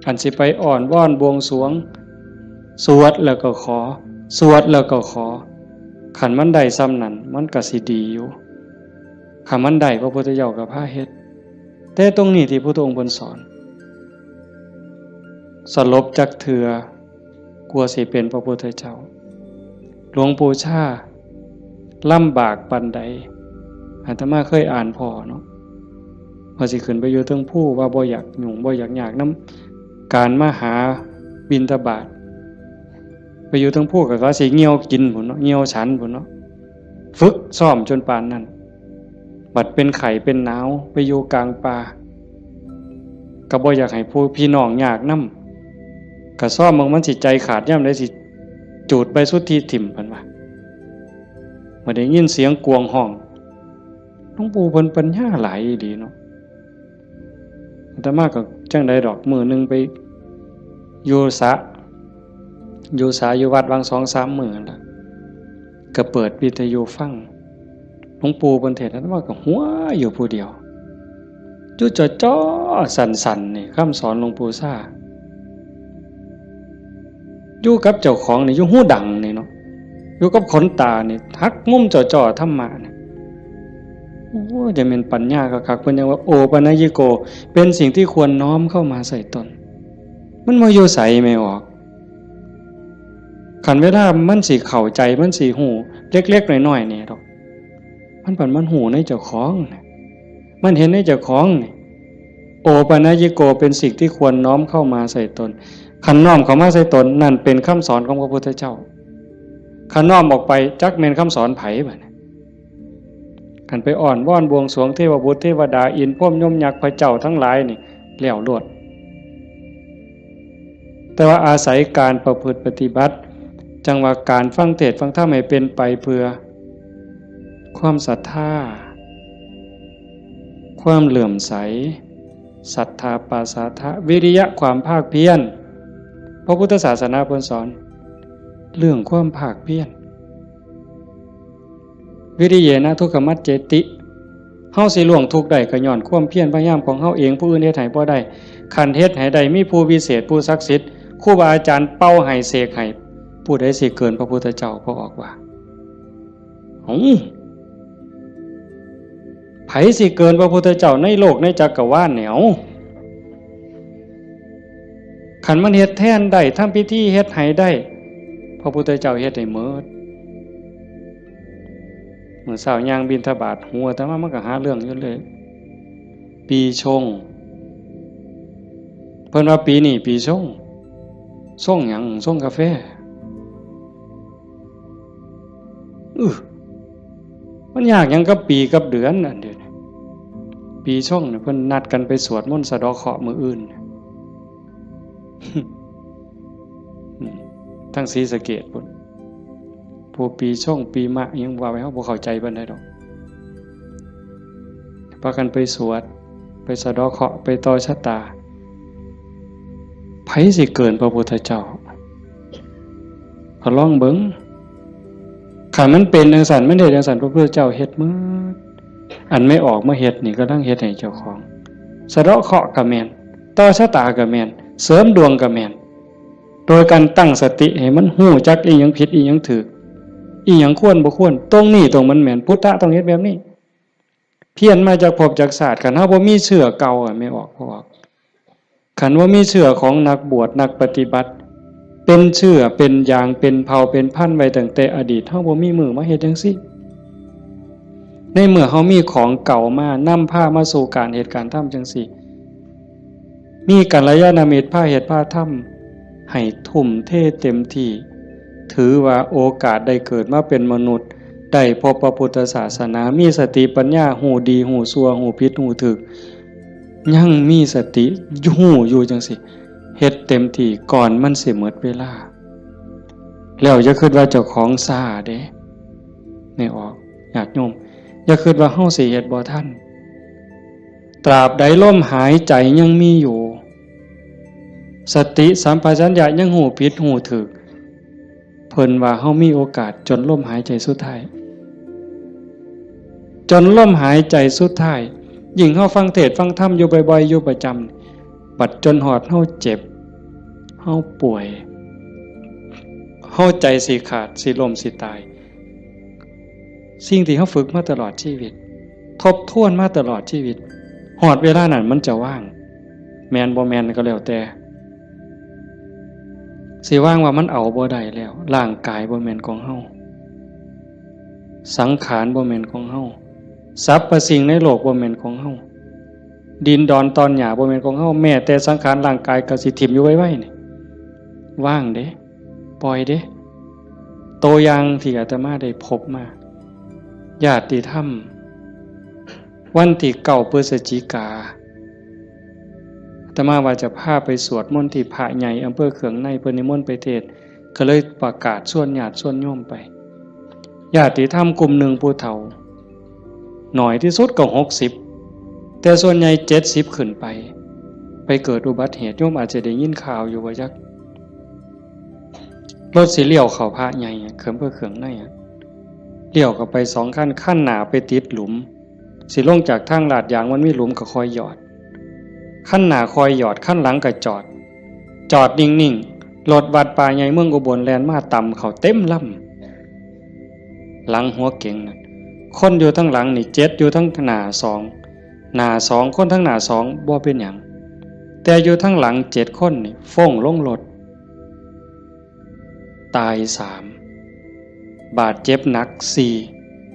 อันสิไปอ่อนว่อนบวงสรวงสวดแล้วก็ขอสวดแล้วก็ขอขันมันได้ซ้ำนั้นมันก็สิดีอยู่ขันมันได้พระพุทธเจ้าก็พาเฮ็ดแต่ตรงนี้ที่พระพุทธองค์เพิ่นสอนสลบจักเทื่อกลัวสิเป็นพระพุทธเจ้าหลวงปู่ชาลำบากปานใดอาตมาเคยอ่านพอเนาะว่าสิขึ้นไปอยู่เทิงภูว่าบ่อยากยุ่งบ่อยากยากนำการมาหาบิณฑบาตไปอยู่เทิงภูก็ว่าสิเหี่ยวกินพุ่นเนาะเหี่ยวฉันพุ่นเนาะฝึกซ้อมจนปานนั้นบัดเป็นไข้เป็นหนาวไปอยู่กลางป่าก็บ่อยากให้ผู้พี่น้องยากนำก็ซ้อมมันสิใจขาดยามใดสิจูดไปสุดที่ถิ่มเพิ่นว่าบ่ได้ยินเสียงกวงห้องหลวงปู่เพิ่นปัญญาหลายดีเนาะอาตมาก็จังได๋ดอกมื้อนึงไปอยู่อยู่วัดวัง 2-3 มื้อนั่นล่ะก็เปิดวิทยุฟังหลวงปู่เพิ่นเทศน์อาตมาก็หัวอยู่ผู้เดียวจุจ่อๆสั่นๆนี่คำสอนหลวงปู่ซ่าอยู่กับเจ้าของนี่อยู่หูดังนี่เนาะอยู่กับขนตานี่ทักงุ่มจ่อๆธรรมะนี่โอ้จะเป็นปัญญาคักๆเพิ่นยังว่าโอปนัญญิโกเป็นสิ่งที่ควรน้อมเข้ามาใส่ตนมันบ่อยู่ไสไม่ออกคันเวลามันสิเข้าใจมันสิฮู้เล็กๆน้อยๆนี่ดอกมันหูในเจ้าของมันเห็นในเจ้าของนี่โอปนัญญิโกเป็นสิ่งที่ควรน้อมเข้ามาใส่ตนคันน้อมเข้ามาใส่ตนนั่นเป็นคำสอนของพระพุทธเจ้าคันน้อมออกไปจักแม่นคำสอนไผบัดนี้คันไปอ่อนว่อนบวงสรวงเทวบุตรเทวดาอินพรหมยมยักษ์พระเจ้าทั้งหลายนี่แล้วโลดแต่ว่าอาศัยการประพฤติปฏิบัติจังว่าการฟังเทศน์ฟังธรรมให้เป็นไปเพื่อความศรัทธาความเหลื่อมใสศรัทธาปาสาทะวิริยะความภาคเพียรพระพุทธศาสนาเพิ่นสอนเรื่องความภาคเพียรวิริเยนะทุกขมัจเจติเฮาสิล่วงทุกข์ได้ก็ย้อนความเพียรพยายามของเฮาเองผู้อื่นเฮ็ดให้บ่ได้คันเฮ็ดให้ได้มีผู้วิเศษผู้ศักดิ์สิทธิ์ครูบาอาจารย์เป่าให้เสกให้ผู้ใดสิเกินพระพุทธเจ้าพระออกว่าไผสิเกินพระพุทธเจ้าในโลกในจักรวาลเนี่ยคันมันเฮ็ดแทนได้ทำพิธีเฮ็ดให้ได้พระพุทธเจ้าเฮ็ดให้หมดเมื่อเช้าย่างบิณฑบาตหัวแต่ว่ามันก็หาเรื่องอยู่เลยปีชงเพิ่นว่าปีนี้ปีชงหยังชงกาแฟมันยากหยังกับปีกับเดือนนั่นเด้อปีชงเนี่ยเพิ่นนัดกันไปสวดมนต์สะเดาะเคราะห์มื้ออื่นทั้งศรีสะเกษพุ่นผู้ปีชงปีมะยังว่าไว้เฮาบ่เข้าใจปานใดดอกพากันไปสวดไปสะเดาะเคราะห์ไปต่อชะตาไผสิเกินพระพุทธเจ้าก็ลองเบิ่ง ขันมันเป็นจังสันมันเฮ็ดจังสันพระพุทธเจ้าเฮ็ดมื้ออันไม่ออกมาเฮ็ดนี่ก็ต้องเฮ็ดให้เจ้าของสะเดาะเคราะห์ก็แม่นต่อชะตาก็แม่นเสริมดวงก็แม่นโดยการตั้งสติให้มันฮู้จักอีหยังผิดอีหยังถูกอีหยังควรบ่ควรตรงนี้ตรงมันแม่นพุทธะต้องเฮ็ดแบบนี้เพี้ยนมาจากภพจากศาสตร์คันเฮาบ่มีเชื่อเก่าไม่ออกคันว่ามีเชื่อของนักบวชนักปฏิบัติเป็นเชื่อเป็นอย่างเป็นเผ่าเป็นพันธุ์ไว้ตั้งแต่อดีตเฮาบ่มีมือมาเฮ็ดจังซี่ในเมื่อเฮามีของเก่ามานำพามาสู่การเหตุการณ์ทำจังซี่มีกัลยาณมิตรพาเหตุพาทำให้ทุ่มเทเต็มที่ถือว่าโอกาสได้เกิดมาเป็นมนุษย์ได้พบพระพุทธศาสนามีสติปัญญาหูดีหูชั่วหูผิดหูถูกยังมีสติหูอยู่จังสิเฮ็ดเต็มที่ก่อนมันสิหมดเวลาแล้วอย่าคิดว่าเจ้าของซ่าเด้ไม่ออกญาติโยมอย่าคิดว่าเฮาสิเฮ็ดบ่ทันตราบใดลมหายใจยังมีอยู่สติสัมปชัญญะยังหูผิดหูถูกเพิ่นว่าเฮามีโอกาสจนลมหายใจสุดท้ายจนลมหายใจสุดท้ายยิ่งเฮาฟังเทศน์ฟังธรรมอยู่บ่อยๆอยู่ประจำบัดจนหอดเฮาเจ็บเฮาป่วยเฮาใจสิขาดสิล้มสิตายสิ่งที่เฮาฝึกมาตลอดชีวิตทบทวนมาตลอดชีวิตหอดเวลานั้นมันจะว่างแม่นบ่แม่นก็แล้วแต่สิว่างว่ามันเอาบ่ได้แล้วร่างกายบ่แม่นของเฮาสังขารบ่แม่นของเฮาสรรพสิ่งในโลกบ่แม่นของเฮาดินดอนตอนหญ้าบ่แม่นของเฮาแม้แต่สังขารร่างกายก็สิทิ่มอยู่ไว้ๆนี่ว่างเด้ปล่อยเด้ตัวอย่างที่อาตมาได้พบมาญาติธรรมวันที่9 พฤศจิกายนอาตมาว่าจะพาไปสวดมนต์ที่พระใหญ่อำเภอเขืองในเพิ่นนิมนต์ไปเทศน์ก็เลยประกาศชวนญาติชวนโยมไปญาติธรรมกลุ่มหนึ่งผู้เฒ่าหน่อยที่สุดก็60แต่ส่วนใหญ่70ขึ้นไปเกิดอุบัติเหตุโยมอาจจะได้ยินข่าวอยู่ว่าจักรถสิเลี้ยวเข้าพระใหญ่เขื่อนเพื่อเขื่องในเลี้ยวเข้าไป2ขั้นหน้าไปติดหลุมสิลงจากทางลาดยางมันมีหลุมก็คอยหยอดขั้นหน้าคอยหยอดขั้นหลังก็จอดนิ่งๆรถวัดป่าใหญ่เมืองอุบลแล่นมาต่ำเข้าเต็มลำหลังหัวเก๋งนั่นคนอยู่ทั้งหลังนี่7อยู่ทั้งหน้า2คนทั้งหน้า2บ่เป็นหยังแต่อยู่ทั้งหลัง7คนนี่ฟ้องลงรถตาย3บาดเจ็บหนัก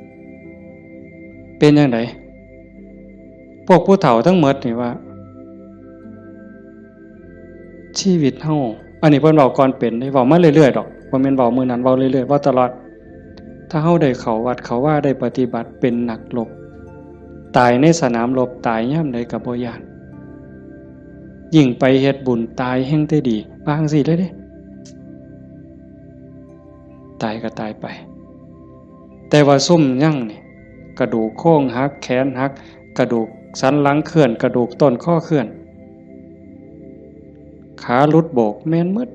4เป็นจังไดพวกผู้เฒ่าทั้งหมดนี่ว่าชีวิตเฮาอันนี้เพิ่นเว้าก่อนเป็นได้เว้ามาเรื่อยๆดอกบ่แม่นเว้ามื้อนั้นเว้าเรื่อยๆเว้าตลอดถ้าเฮาได้เข้าวัดเข้าว่าได้ปฏิบัติเป็นนักรบตายในสนามรบตายยามใดก็บ่ย้านยิ่งไปเฮ็ดบุญตายแห่งแต่ดีบางสิเลยเด้ตายก็ตายไปแต่ว่าซุ่มยั่งนี่กระดูกโค้งหักแขนหักกระดูกสันหลังเคลื่อนกระดูกต้นข้อเคลื่อนขาหลุดโบกแม่นหมด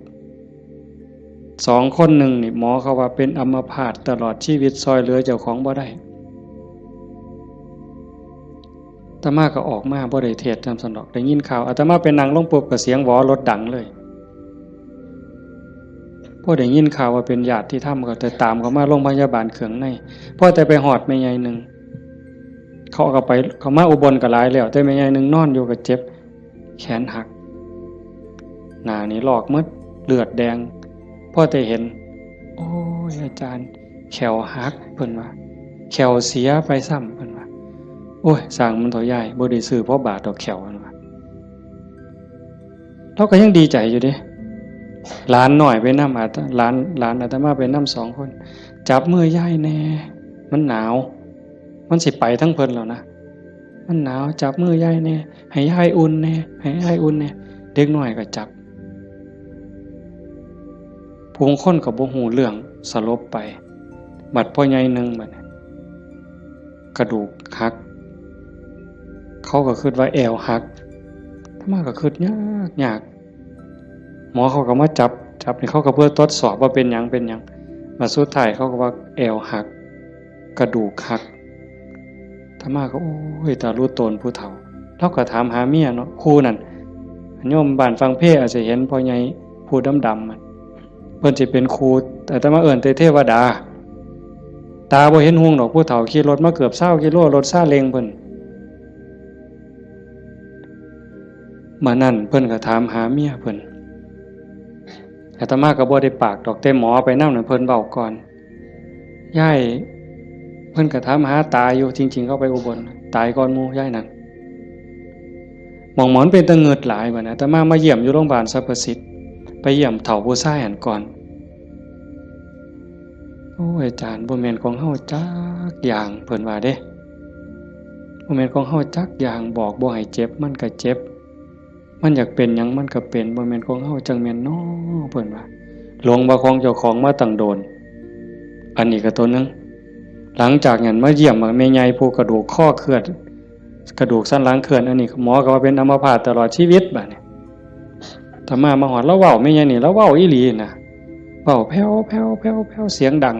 2คนหนึ่งนี่หมอเขาว่าเป็นอัมพาตตลอดชีวิตซอยเหลือเจ้าของบ่ได้อาตมาก็ออกมาบ่ได้เทศน์จำสนอกได้ยินข่าวอาตมาไปนั่งลงปุ๊บก็เสียงหวอรถดังเลยพอได้ยินข่าวว่าเป็นญาติที่ทำก็แต่ตามเขามาโรงพยาบาลเขืองในพอแต่ไปหอดแม่ใหญ่นึงเขาก็ไปเขามาอุบลก็หลายแล้วแต่แม่ใหญ่นึงนอนอยู่ก็เจ็บแขนหักหน้านี่ลอกหมดเลือดแดงพอแต่เห็นโอ้ยอาจารย์แขวหักเพิ่นว่าแขวเสียไปซ้ำเพิ่นว่าโอ้ยสร้างมันเถาใหญ่บ่ได้ซื้อเพราะบาทดอกแขวเพิ่นว่าเราก็ยังดีใจอยู่เด้หลานหน่อยไปนำหลานอาตมาไปนำ2คนจับมือยายแน่มันหนาวมันสิไปทั้งเพิ่นแล้วนะมันหนาวจับมือยายแน่ให้ยายอุ่นแน่ให้ยายอุ่นแน่เด็กน้อยก็จับผู้คนก็บ่ฮู้เรื่องสลบไปบัดพ่อใหญ่นึงบัดกระดูกหักเขาก็คิดว่าแอวหักถ้ามาก็คิดยากหมอเขาก็มาจับนี่เขาก็เพื่อทดสอบว่าเป็นหยัง มาสุดท้ายเขาก็ว่าแอวหักกระดูกหักธรรมาก็โอ้ยตารู้ตนผู้เฒ่าเราก็ถามหาเมียเนาะครูนั่นโยมบ้านฟังเพลอาจจะเห็นพ่อใหญ่ผู้ดำๆมันเพิ่นสิเป็นครูแต่ธรรมาเอิ้นแต่เทวดาตาบ่เห็นห่วงดอกผู้เฒ่าขี่รถมาเกือบ20กิโลรถซาเล้งเพิ่นมานั่นเพิ่นก็ถามหาเมียเพิ่นอาตมาก็บ่ได้ปากดอกแต่หมอไปนำนั่นเพิ่นเว้าก่อนยายเพิ่นก็ถามหาตาอยู่จริงๆเขาไปอุบลตายก่อนหมู่ยายนั่นหมองหมอนเป็นตะเงิดหลายบัดนะอาตมาเยี่ยมอยู่โรงพยาบาลสรรพสิทธิ์ไปเยี่ยมเฒ่าผู้ชายหันก่อนโอ้ยอาจารย์บ่แม่นของเฮาจักอย่างเพิ่นว่าเด้บ่แม่นของเฮาจักอย่างบอกบ่ให้เจ็บมันก็เจ็บมันอยากเป็นหยังมันก็เป็นบ่แม่นของเฮาจังแม่นน้อเพิ่นว่าหลงว่าของเจ้าของมาตั้งโดนอันนี้ก็ตัวนึงหลังจากนั้นมาเยี่ยมแม่ใหญ่ผู้กระดูกข้อเคลื่อนกระดูกสันหลังเคลื่อนอันนี้หมอก็ว่าเป็นอัมพาตตลอดชีวิตบัดนี้ถ้ามาฮอดแล้วเว้าแม่ใหญ่นี่แล้วเว้าอีหลีน่ะเว้าแผ่วๆๆๆเสียงดัง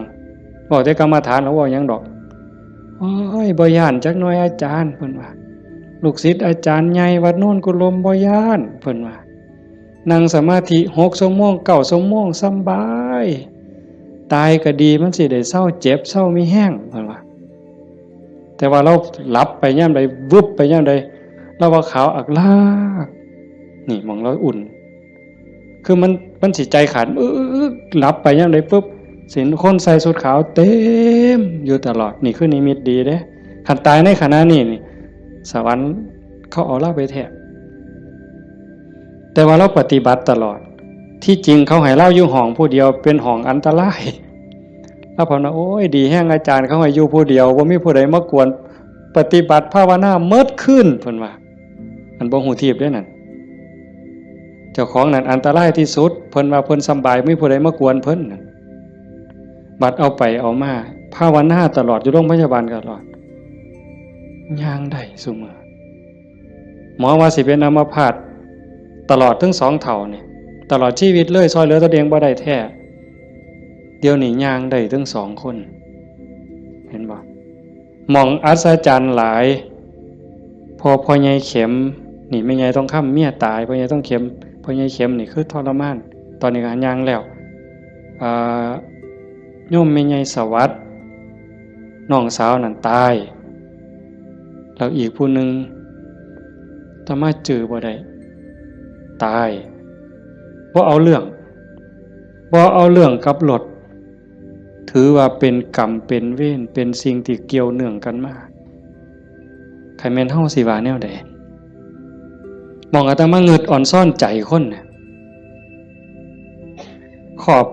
เว้าแต่กรรมฐานแล้วเว้าหยังดอกโอ้ยบ่ย้านจักหน่อยอาจารย์เพิ่นว่าลูกศิษย์อาจารย์ใหญ่วัดโน่นกุลมบ่ย้านเพิ่นว่านั่งสมาธิ6 ชั่วโมง9 ชั่วโมงสำบายตายก็ดีมันสิได้เศร้าเจ็บเศร้ามีแห้งเพิ่นว่าแต่ว่าเราหลับไปยามใดวึบไปยามใดเราว่าขาวอักลากนี่มองเราอุ่นคือมันสิใจขาดหลับไปยามใดปุ๊บสิคนใส่ชุดขาวเต็มอยู่ตลอดนี่คือนิมิตดีเด้คันตายในขณะนี้นี่สวรรค์เขาเอาเราไปแทบแต่ว่าเราปฏิบัติตลอดที่จริงเขาให้เราอยู่ห้องผู้เดียวเป็นห้องอันตรายแล้วพอนะโอ้ยดีแห้งอาจารย์เขาให้อยู่ผู้เดียวบ่มีผู้ใดมากวนปฏิบัติภาวนาเมิดขึ้นเพิ่นว่าอันบ่ฮู้ทิพย์เด้นั่นเจ้าของนั่นอันตรายที่สุดเพิ่นว่าเพิ่นสำบายไม่มีผู้ใดมากวนเพิ่นนั่นบัดเอาไปเอามาภาวนาตลอดอยู่โรงพยาบาลตลอดย่างได้ซุมื้อหมอว่าสิเป็นอัมพาตตลอดทั้ง2เท่านี่ตลอดชีวิตเลยซอยเหลือตัวเองบ่ได้แท้เดี๋ยวนี้ย่างได้ทั้ง2คนเห็นบ่มองอัศจรรย์หลายพอใหญ่เข็มนี่แม่ใหญ่ต้องค้ำเมียตายพ่อใหญ่ต้องเข็มพ่อใหญ่เข็มนี่คือทรมานตอนนี้ก็ย่างแล้วโยมแม่ใหญ่สวัสดิ์น้องสาวนั่นตายแล้วอีกผู้นึงถ้ามาเจอบ่ได้ตายบ่เอาเรื่องกับรถถือว่าเป็นกรรมเป็นเวรเป็นสิ่งที่เกี่ยวเนื่องกันมาใครแม่นเฮาสิว่าแนวใดมองอาตมาเงิดอ่อนซ่อนใจคนน่ะขอบ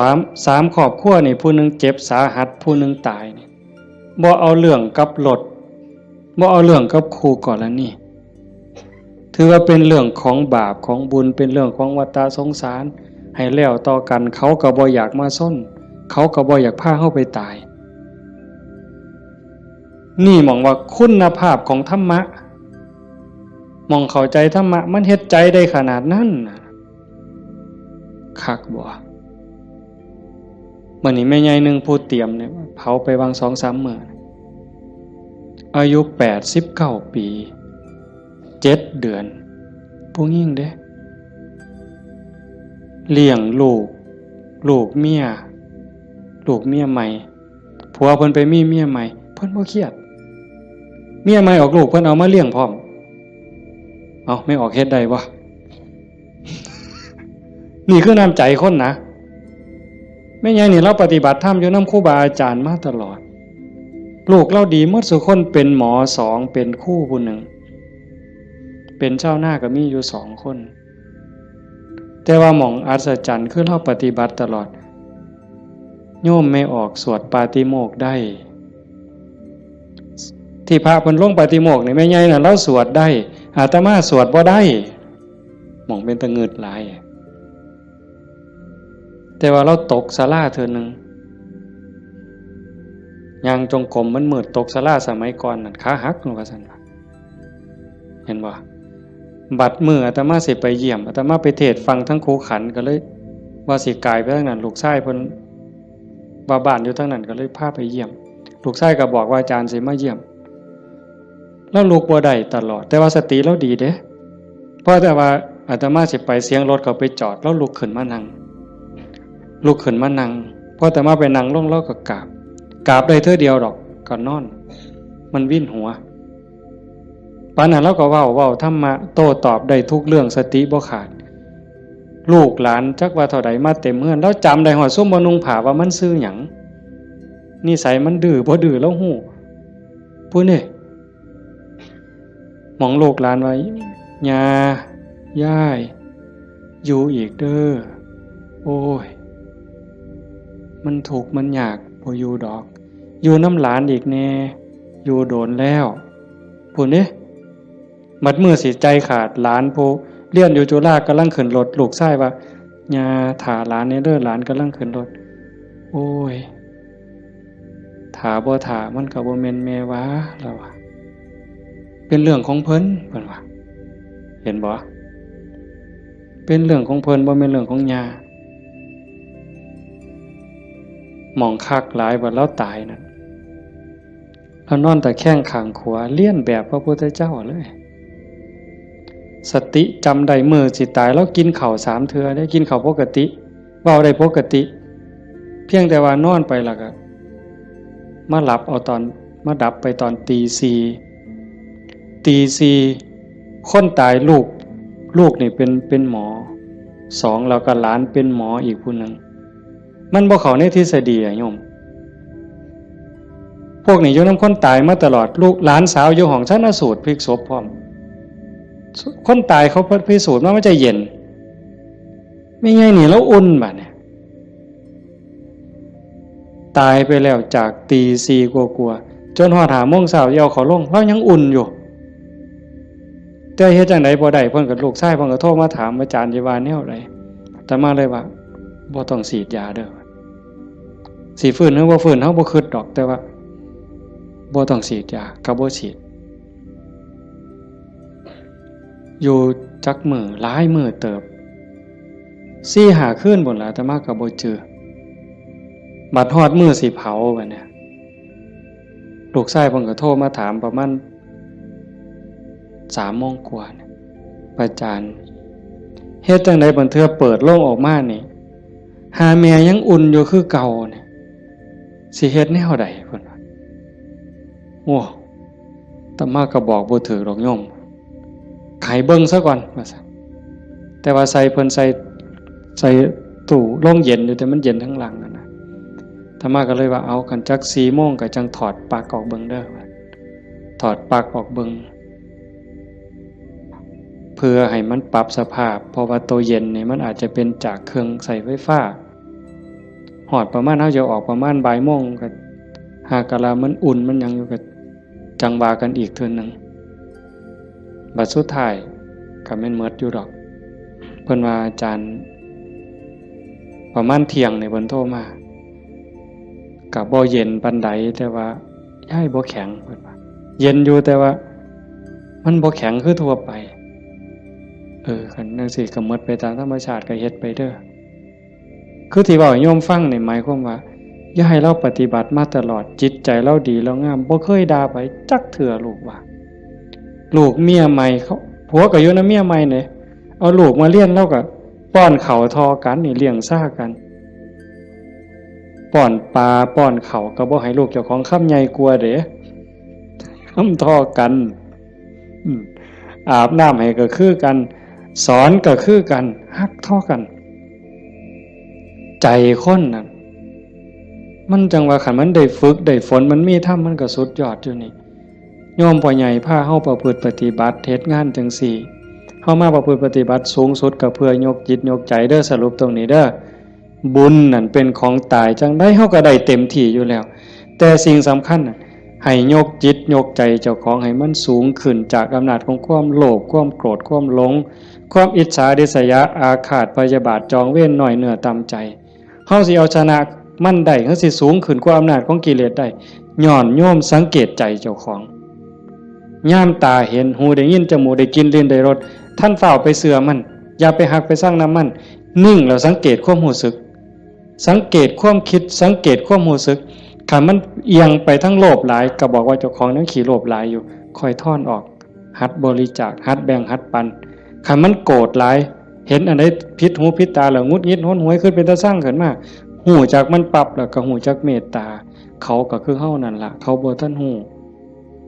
3ครอบครัวนี่ผู้นึงเจ็บสาหัสผู้นึงตายนี่บ่เอาเรื่องกับรถบ่เอาเรื่องกับครูกรณีถือว่าเป็นเรื่องของบาปของบุญเป็นเรื่องของวัฏสงสารให้แล้วต่อกันเขาก็บ่อยากมาซ่อนเขาก็บ่อยากพาเฮาไปตายนี่มองว่าคุณภาพของธรรมะมองเข้าใจธรรมะมันเฮ็ดใจได้ขนาดนั้นคักบ่มื้อนี้แม่ใหญ่นึงผู้เตรียมเนี่ยเผาไปวาง 2-3 มื้ออายุ89 ปี7 เดือนผู้หญิงเด้เลี้ยงลูกเมียใหม่ผัวเพิ่นไปมีเมียใหม่เพิ่นบ่เครียดเมียใหม่ออกลูกเพิ่นเอามาเลี้ยงพร้อมเอาไม่ออกเฮ็ดได้บ่ นี่คือน้ำใจคนนะแม่ใหญ่นี่เราปฏิบัติธรรมอยู่นำครูบาอาจารย์มาตลอดลูกเราดีหมดทุกคนเป็นหมอ2เป็นครูผู้หนึ่งเป็นเจ้าหน้าก็มีอยู่2คนแต่ว่าหม่องอัศจรรย์คือเราปฏิบัติตลอดโยมไม่ออกสวดปาติโมกข์ได้ที่พระเพิ่นลงปาติโมกข์นี่แม่ใหญ่น่ะเราสวดได้อาตมาสวดบ่ได้หม่องเป็นตะงึดหลายแต่ว่าเราตกศาลาเทื่อนึงย่างจงกรมมันมืดตกศาลาสมัยก่อนนั่นขาหักว่าซั่นเห็นบ่บัดมื้ออาตมาสิไปเยี่ยมอาตมาไปเทศน์ฟังทั้งครูขันก็เลยว่าสิกายไปทางนั้นลูกชายเพิ่น ว่าบ้านอยู่ทั้งนั้นก็เลยพาไปเยี่ยมลูกชายก็บอกว่าอาจารย์สิมาเยี่ยมแล้วลูกบ่ได้ตลอดแต่ว่าสติเราดีเด้เพราะแต่ว่าอาตมาสิไปเสียงรถเขาไปจอดแล้วลุกขึ้นมานั่งพอแต่มาไปนั่งลงแล้วก็กราบได้เท่าเดียวดอกก็นอนมันวิ่นหัวปานนั้นเราก็เว้าธรรมะโต้ตอบได้ทุกเรื่องสติบ่ขาดลูกหลานจักว่าเท่าใดมาเต็มเฮือนแล้วจำได้ฮอดซุมบ่นุ่งผ้าว่ามันชื่อหยังนิสัยมันดื้อบ่ดื้อแล้วฮู้ผู้นี่หมองลูกหลานไว้ย่าย่ายอยู่อีกเด้อโอ้ยมันทุกข์มันยากบ่อยู่ดอกอยู่น้ำหลานอีกแน่อยู่โดนแล้วผู้นี่มัดมือสิใจขาดหลานผู้เรียนอยู่จุฬากำลังขึ้นรถลูกชายว่าย่าถ่าหลานเนี่ยเด้อหลานกำลังขึ้นรถโอ้ยถ่าบ่ถ่ามันก็บ่แม่นแม่วะแล้วว่าเป็นเรื่องของเพิ่นว่าเห็นบ่เป็นเรื่องของเพิ่นบ่แม่นเรื่องของย่าหมองคักหลายว่าแล้วตายนั่นแล้วนอนแต่แข้งข้างขวาเลียนแบบพระพุทธเจ้าเลยสติจำได้มือสิตายแล้วกินข้าว3เทื่อได้กินข้าวปกติเว้าได้ปกติเพียงแต่ว่านอนไปแล้วก็มาหลับเอาตอนมาดับไปตอนตี 4คนตายลูกนี่เป็นหมอ2แล้วก็หลานเป็นหมออีกผู้นึงมันบ่เข้าในทฤษฎีอะโยมพวกนี้อยู่นำคนตายมาตลอดลูกหลานสาวอยู่ห้องชันสูตรพลิกศพพร้อมคนตายเขาพิสูจน์ว่ามันจะเย็นไม่ไงนี่แล้วอุ่นบัดเนี่ยตายไปแล้วจากตี 4กว่าๆจนฮอด 5 โมงเช้าเอาเขาลงแล้วยังอุ่นอยู่แต่เฮ็ดจังได๋บ่ได้เพิ่นก็ลูกชายเพิ่นก็โทรมาถามอาจารย์สิว่าแนวใดแต่มาเลยว่าบ่ต้องฉีดยาเด้อสิฟื้นหรือบ่ฟื้นเฮาบ่คิดดอกแต่ว่าบ่ต้องฉีดยาก็บ่ฉีดอยู่จักมือหลายมือเติบ4-5 คืนพุ่นล่ะแต่มาก็บ่เจอบัดฮอดมื้อสิเผาบัดเนี่ยลูกชายเพิ่นก็โทรมาถามประมาณ3 โมงกว่าเนี่ยอาจารย์เฮ็ดจังได๋บัดเทื่อเปิดโลงออกมานี่หาแม่ยังอุ่นอยู่คือเก่าเนี่ยสิเฮ็ดแนวใดเพิ่นว่าโอ้อาตมาก็บอกบ่ถูกดอกโยมไขเบิ่งซะก่อนว่าซั่นแต่ว่าใส่เพิ่นใส่ตู้โรงเย็นอยู่แต่มันเย็นทั้งหลังนั่นน่ะอาตมาก็เลยว่าเอากันจัก 4 โมงก็จังถอดปลั๊กออกเบิ่งเด้อถอดปลั๊กออกเบิ่งเพื่อให้มันปรับสภาพเพราะว่าตัวเย็นนี่มันอาจจะเป็นจากเครื่องใส่ไฟฟ้าหอดประมาณเฮาจะออกประมาณบ่ายโมงก็หากะลามันอุ่นมันยังอยู่ก็จังว่ากันอีกเทื่อนึงบัดสุดท้ายก็แม่นหมดอยู่ดอกเพิ่นว่าอาจารย์ประมาณเที่ยงนี่เพิ่นโทรมาก็บ่เย็นปานใดแต่ว่าย้ายบ่แข็งเพิ่นว่าเย็นอยู่แต่ว่ามันบ่แข็งคือทั่วไปคันจังซี่ก็หมดไปตามธรรมชาติก็เฮ็ดไปเด้อคือที่เว้าให้โยมฟังนี่หมายความว่าอย่าให้เราปฏิบัติมาตลอดจิตใจเราดีแล้วงามบ่เคยด่าไผจักเทื่อลูกว่าลูกเมียใหม่เขาผัวก็อยู่นำเมียใหม่นี่เอาลูกมาเลี้ยงแล้วก็ป้อนข้าวทอกันนี่เลี้ยงซ่ากันป้อนปลาป้อนข้าวก็บ่ให้ลูกเจ้าของคำใหญ่กลัวเด้คำทอกันอาบน้ำให้ก็คือกันสอนก็คือกันฮักทอกันใจคนน่ะมันจังว่าคันมันได้ฝึกได้ฝนมันมีธรรมมันก็สุดยอดอยู่นี่โยมพ่อใหญ่พาเฮาประพฤติปฏิบัติเฮ็ดงานจังซี่เฮามาประพฤติปฏิบัติสูงสุดก็เพื่อยกจิตยกใจเด้อสรุปตรงนี้เด้อบุญนั่นเป็นของตายจังได๋เฮาก็ได้เต็มที่อยู่แล้วแต่สิ่งสำคัญน่ะให้ยกจิตยกใจเจ้าของให้มันสูงขึ้นจากอำนาจของความโลภความโกรธความหลงความอิจฉาริษยาอาฆาตพยาบาทจองเวรน้อยเนื้อต่ำใจเฮาสิเอาชนะมันได้เฮาสิสูงขึ้นกว่าอำนาจของกิเลสได้ย้อนโยมสังเกตใจเจ้าของย่ามตาเห็นหูได้ยินจมูกได้กินลิ้นได้รสท่านเฝ้าไปเสื่อมันอย่าไปหักไปสร้างน้ำมันนิ่งแล้วสังเกตความรู้สึก สังเกตความคิดสังเกตความรู้สึกถ้ามันเอียงไปทั้งโลภหลายก็บอกว่าเจ้าของนั้นขี้โลภหลายอยู่ค่อยถอนออกหัดบริจาคหัดแบ่งหัดปันถ้ามันโกรธหลายเห็นอันใดผิดหูผิดตาแล้วงุดงิดห้นหวยขึ้นเป็นตาสร้างขึ้นมาหูจากมันปรับแล้วก็หูจากเมตตาเขาก็คือเฮานั่นล่ะเขาบ่ทันหู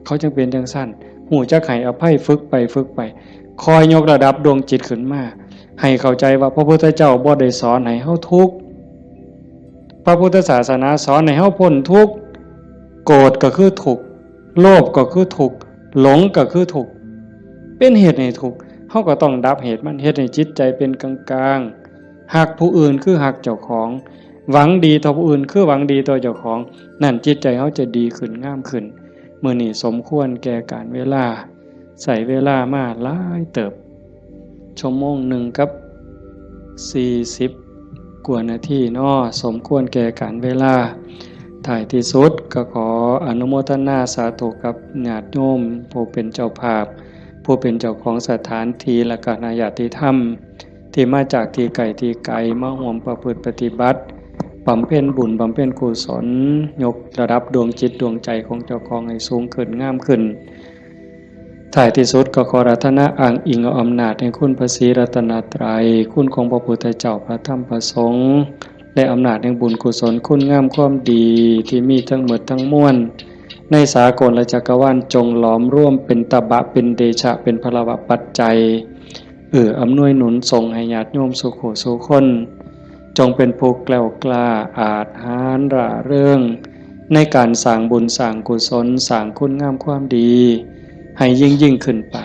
เขาจึงเป็นจังซั่นหูจักให้อภัยฝึกไปคอยยกระดับดวงจิตขึ้นมาให้เข้าใจว่าพระพุทธเจ้าบ่ได้สอนให้เฮาทุกข์พระพุทธศาสนาสอนให้เฮาพ้นทุกข์โกรธก็คือทุกข์โลภก็คือทุกข์หลงก็คือทุกข์เป็นเหตุให้ทุกข์เฮาก็ต้องดับเหตุมันเฮ็ดให้จิตใจเป็นกลางๆฮักผู้อื่นคือฮักเจ้าของหวังดีต่อผู้อื่นคือหวังดีต่อเจ้าของนั่นจิตใจเฮาจะดีขึ้นงามขึ้นมื้อนี้สมควรแก่การเวลาใส่เวลามาหลายเติบชั่วโมงหนึ่งกับ40กว่านาทีเนาะสมควรแก่การเวลาท้ายที่สุดก็ขออนุโมทนาสาธุกับญาติโยมผู้เป็นเจ้าภาพผู้เป็นเจ้าของสถานที่และก็ญาติธรรมที่มาจากที่ไกลมาร่วมประพฤติปฏิบัติบำเพ็ญบุญบำเพ็ญกุศลยกระดับดวงจิตดวงใจของเจ้าของให้สูงขึ้นงามขึ้นท้ายที่สุดก็ขออาราธนาอ้างอิงเอาอำนาจแห่งคุณพระศรีรัตนตรัยคุณของพระพุทธเจ้าพระธรรมพระสงฆ์และอำนาจแห่งบุญกุศลคุณงามความดีที่มีทั้งหมดทั้งมวลในสากลและจักรวาลจงหลอมร่วมเป็นตบะเป็นเดชะเป็นพลวะปัจจัยอำนวยหนุนส่งให้ญาติโยมสุขสุขคนจงเป็นผู้แกล้วกล้าอาจหาญร่าเริงในการสร้างบุญสร้างกุศลสร้างคุณงามความดีให้ยิ่งขึ้นไป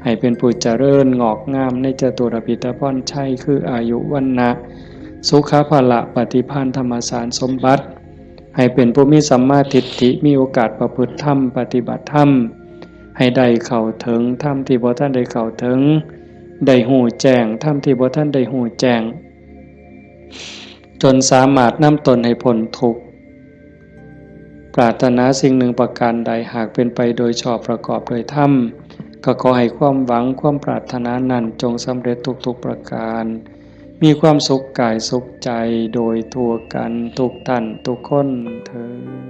ให้เป็นผู้เจริญงอกงามในจตุรพิธพรชัยคืออายุวรรณะสุขภาละปฏิภาณธรรมสารสมบัติให้เป็นผู้มีสัมมาทิฏฐิมีโอกาสประพฤติธรรมปฏิบัติธรรมให้ได้เข้าถึงธรรมที่บ่ทันได้เข้าถึงได้หูแจ้งธรรมที่บ่ทันได้หูแจ้งจนสามารถนำตนให้พ้นทุกข์ปรารถนาสิ่งหนึ่งประการใดหากเป็นไปโดยชอบประกอบโดยธรรมก็ขอให้ความหวังความปรารถนานั้นจงสำเร็จทุกๆประการมีความสุขกายสุขใจโดยทั่วกันทุกท่านทุกคนเทอญ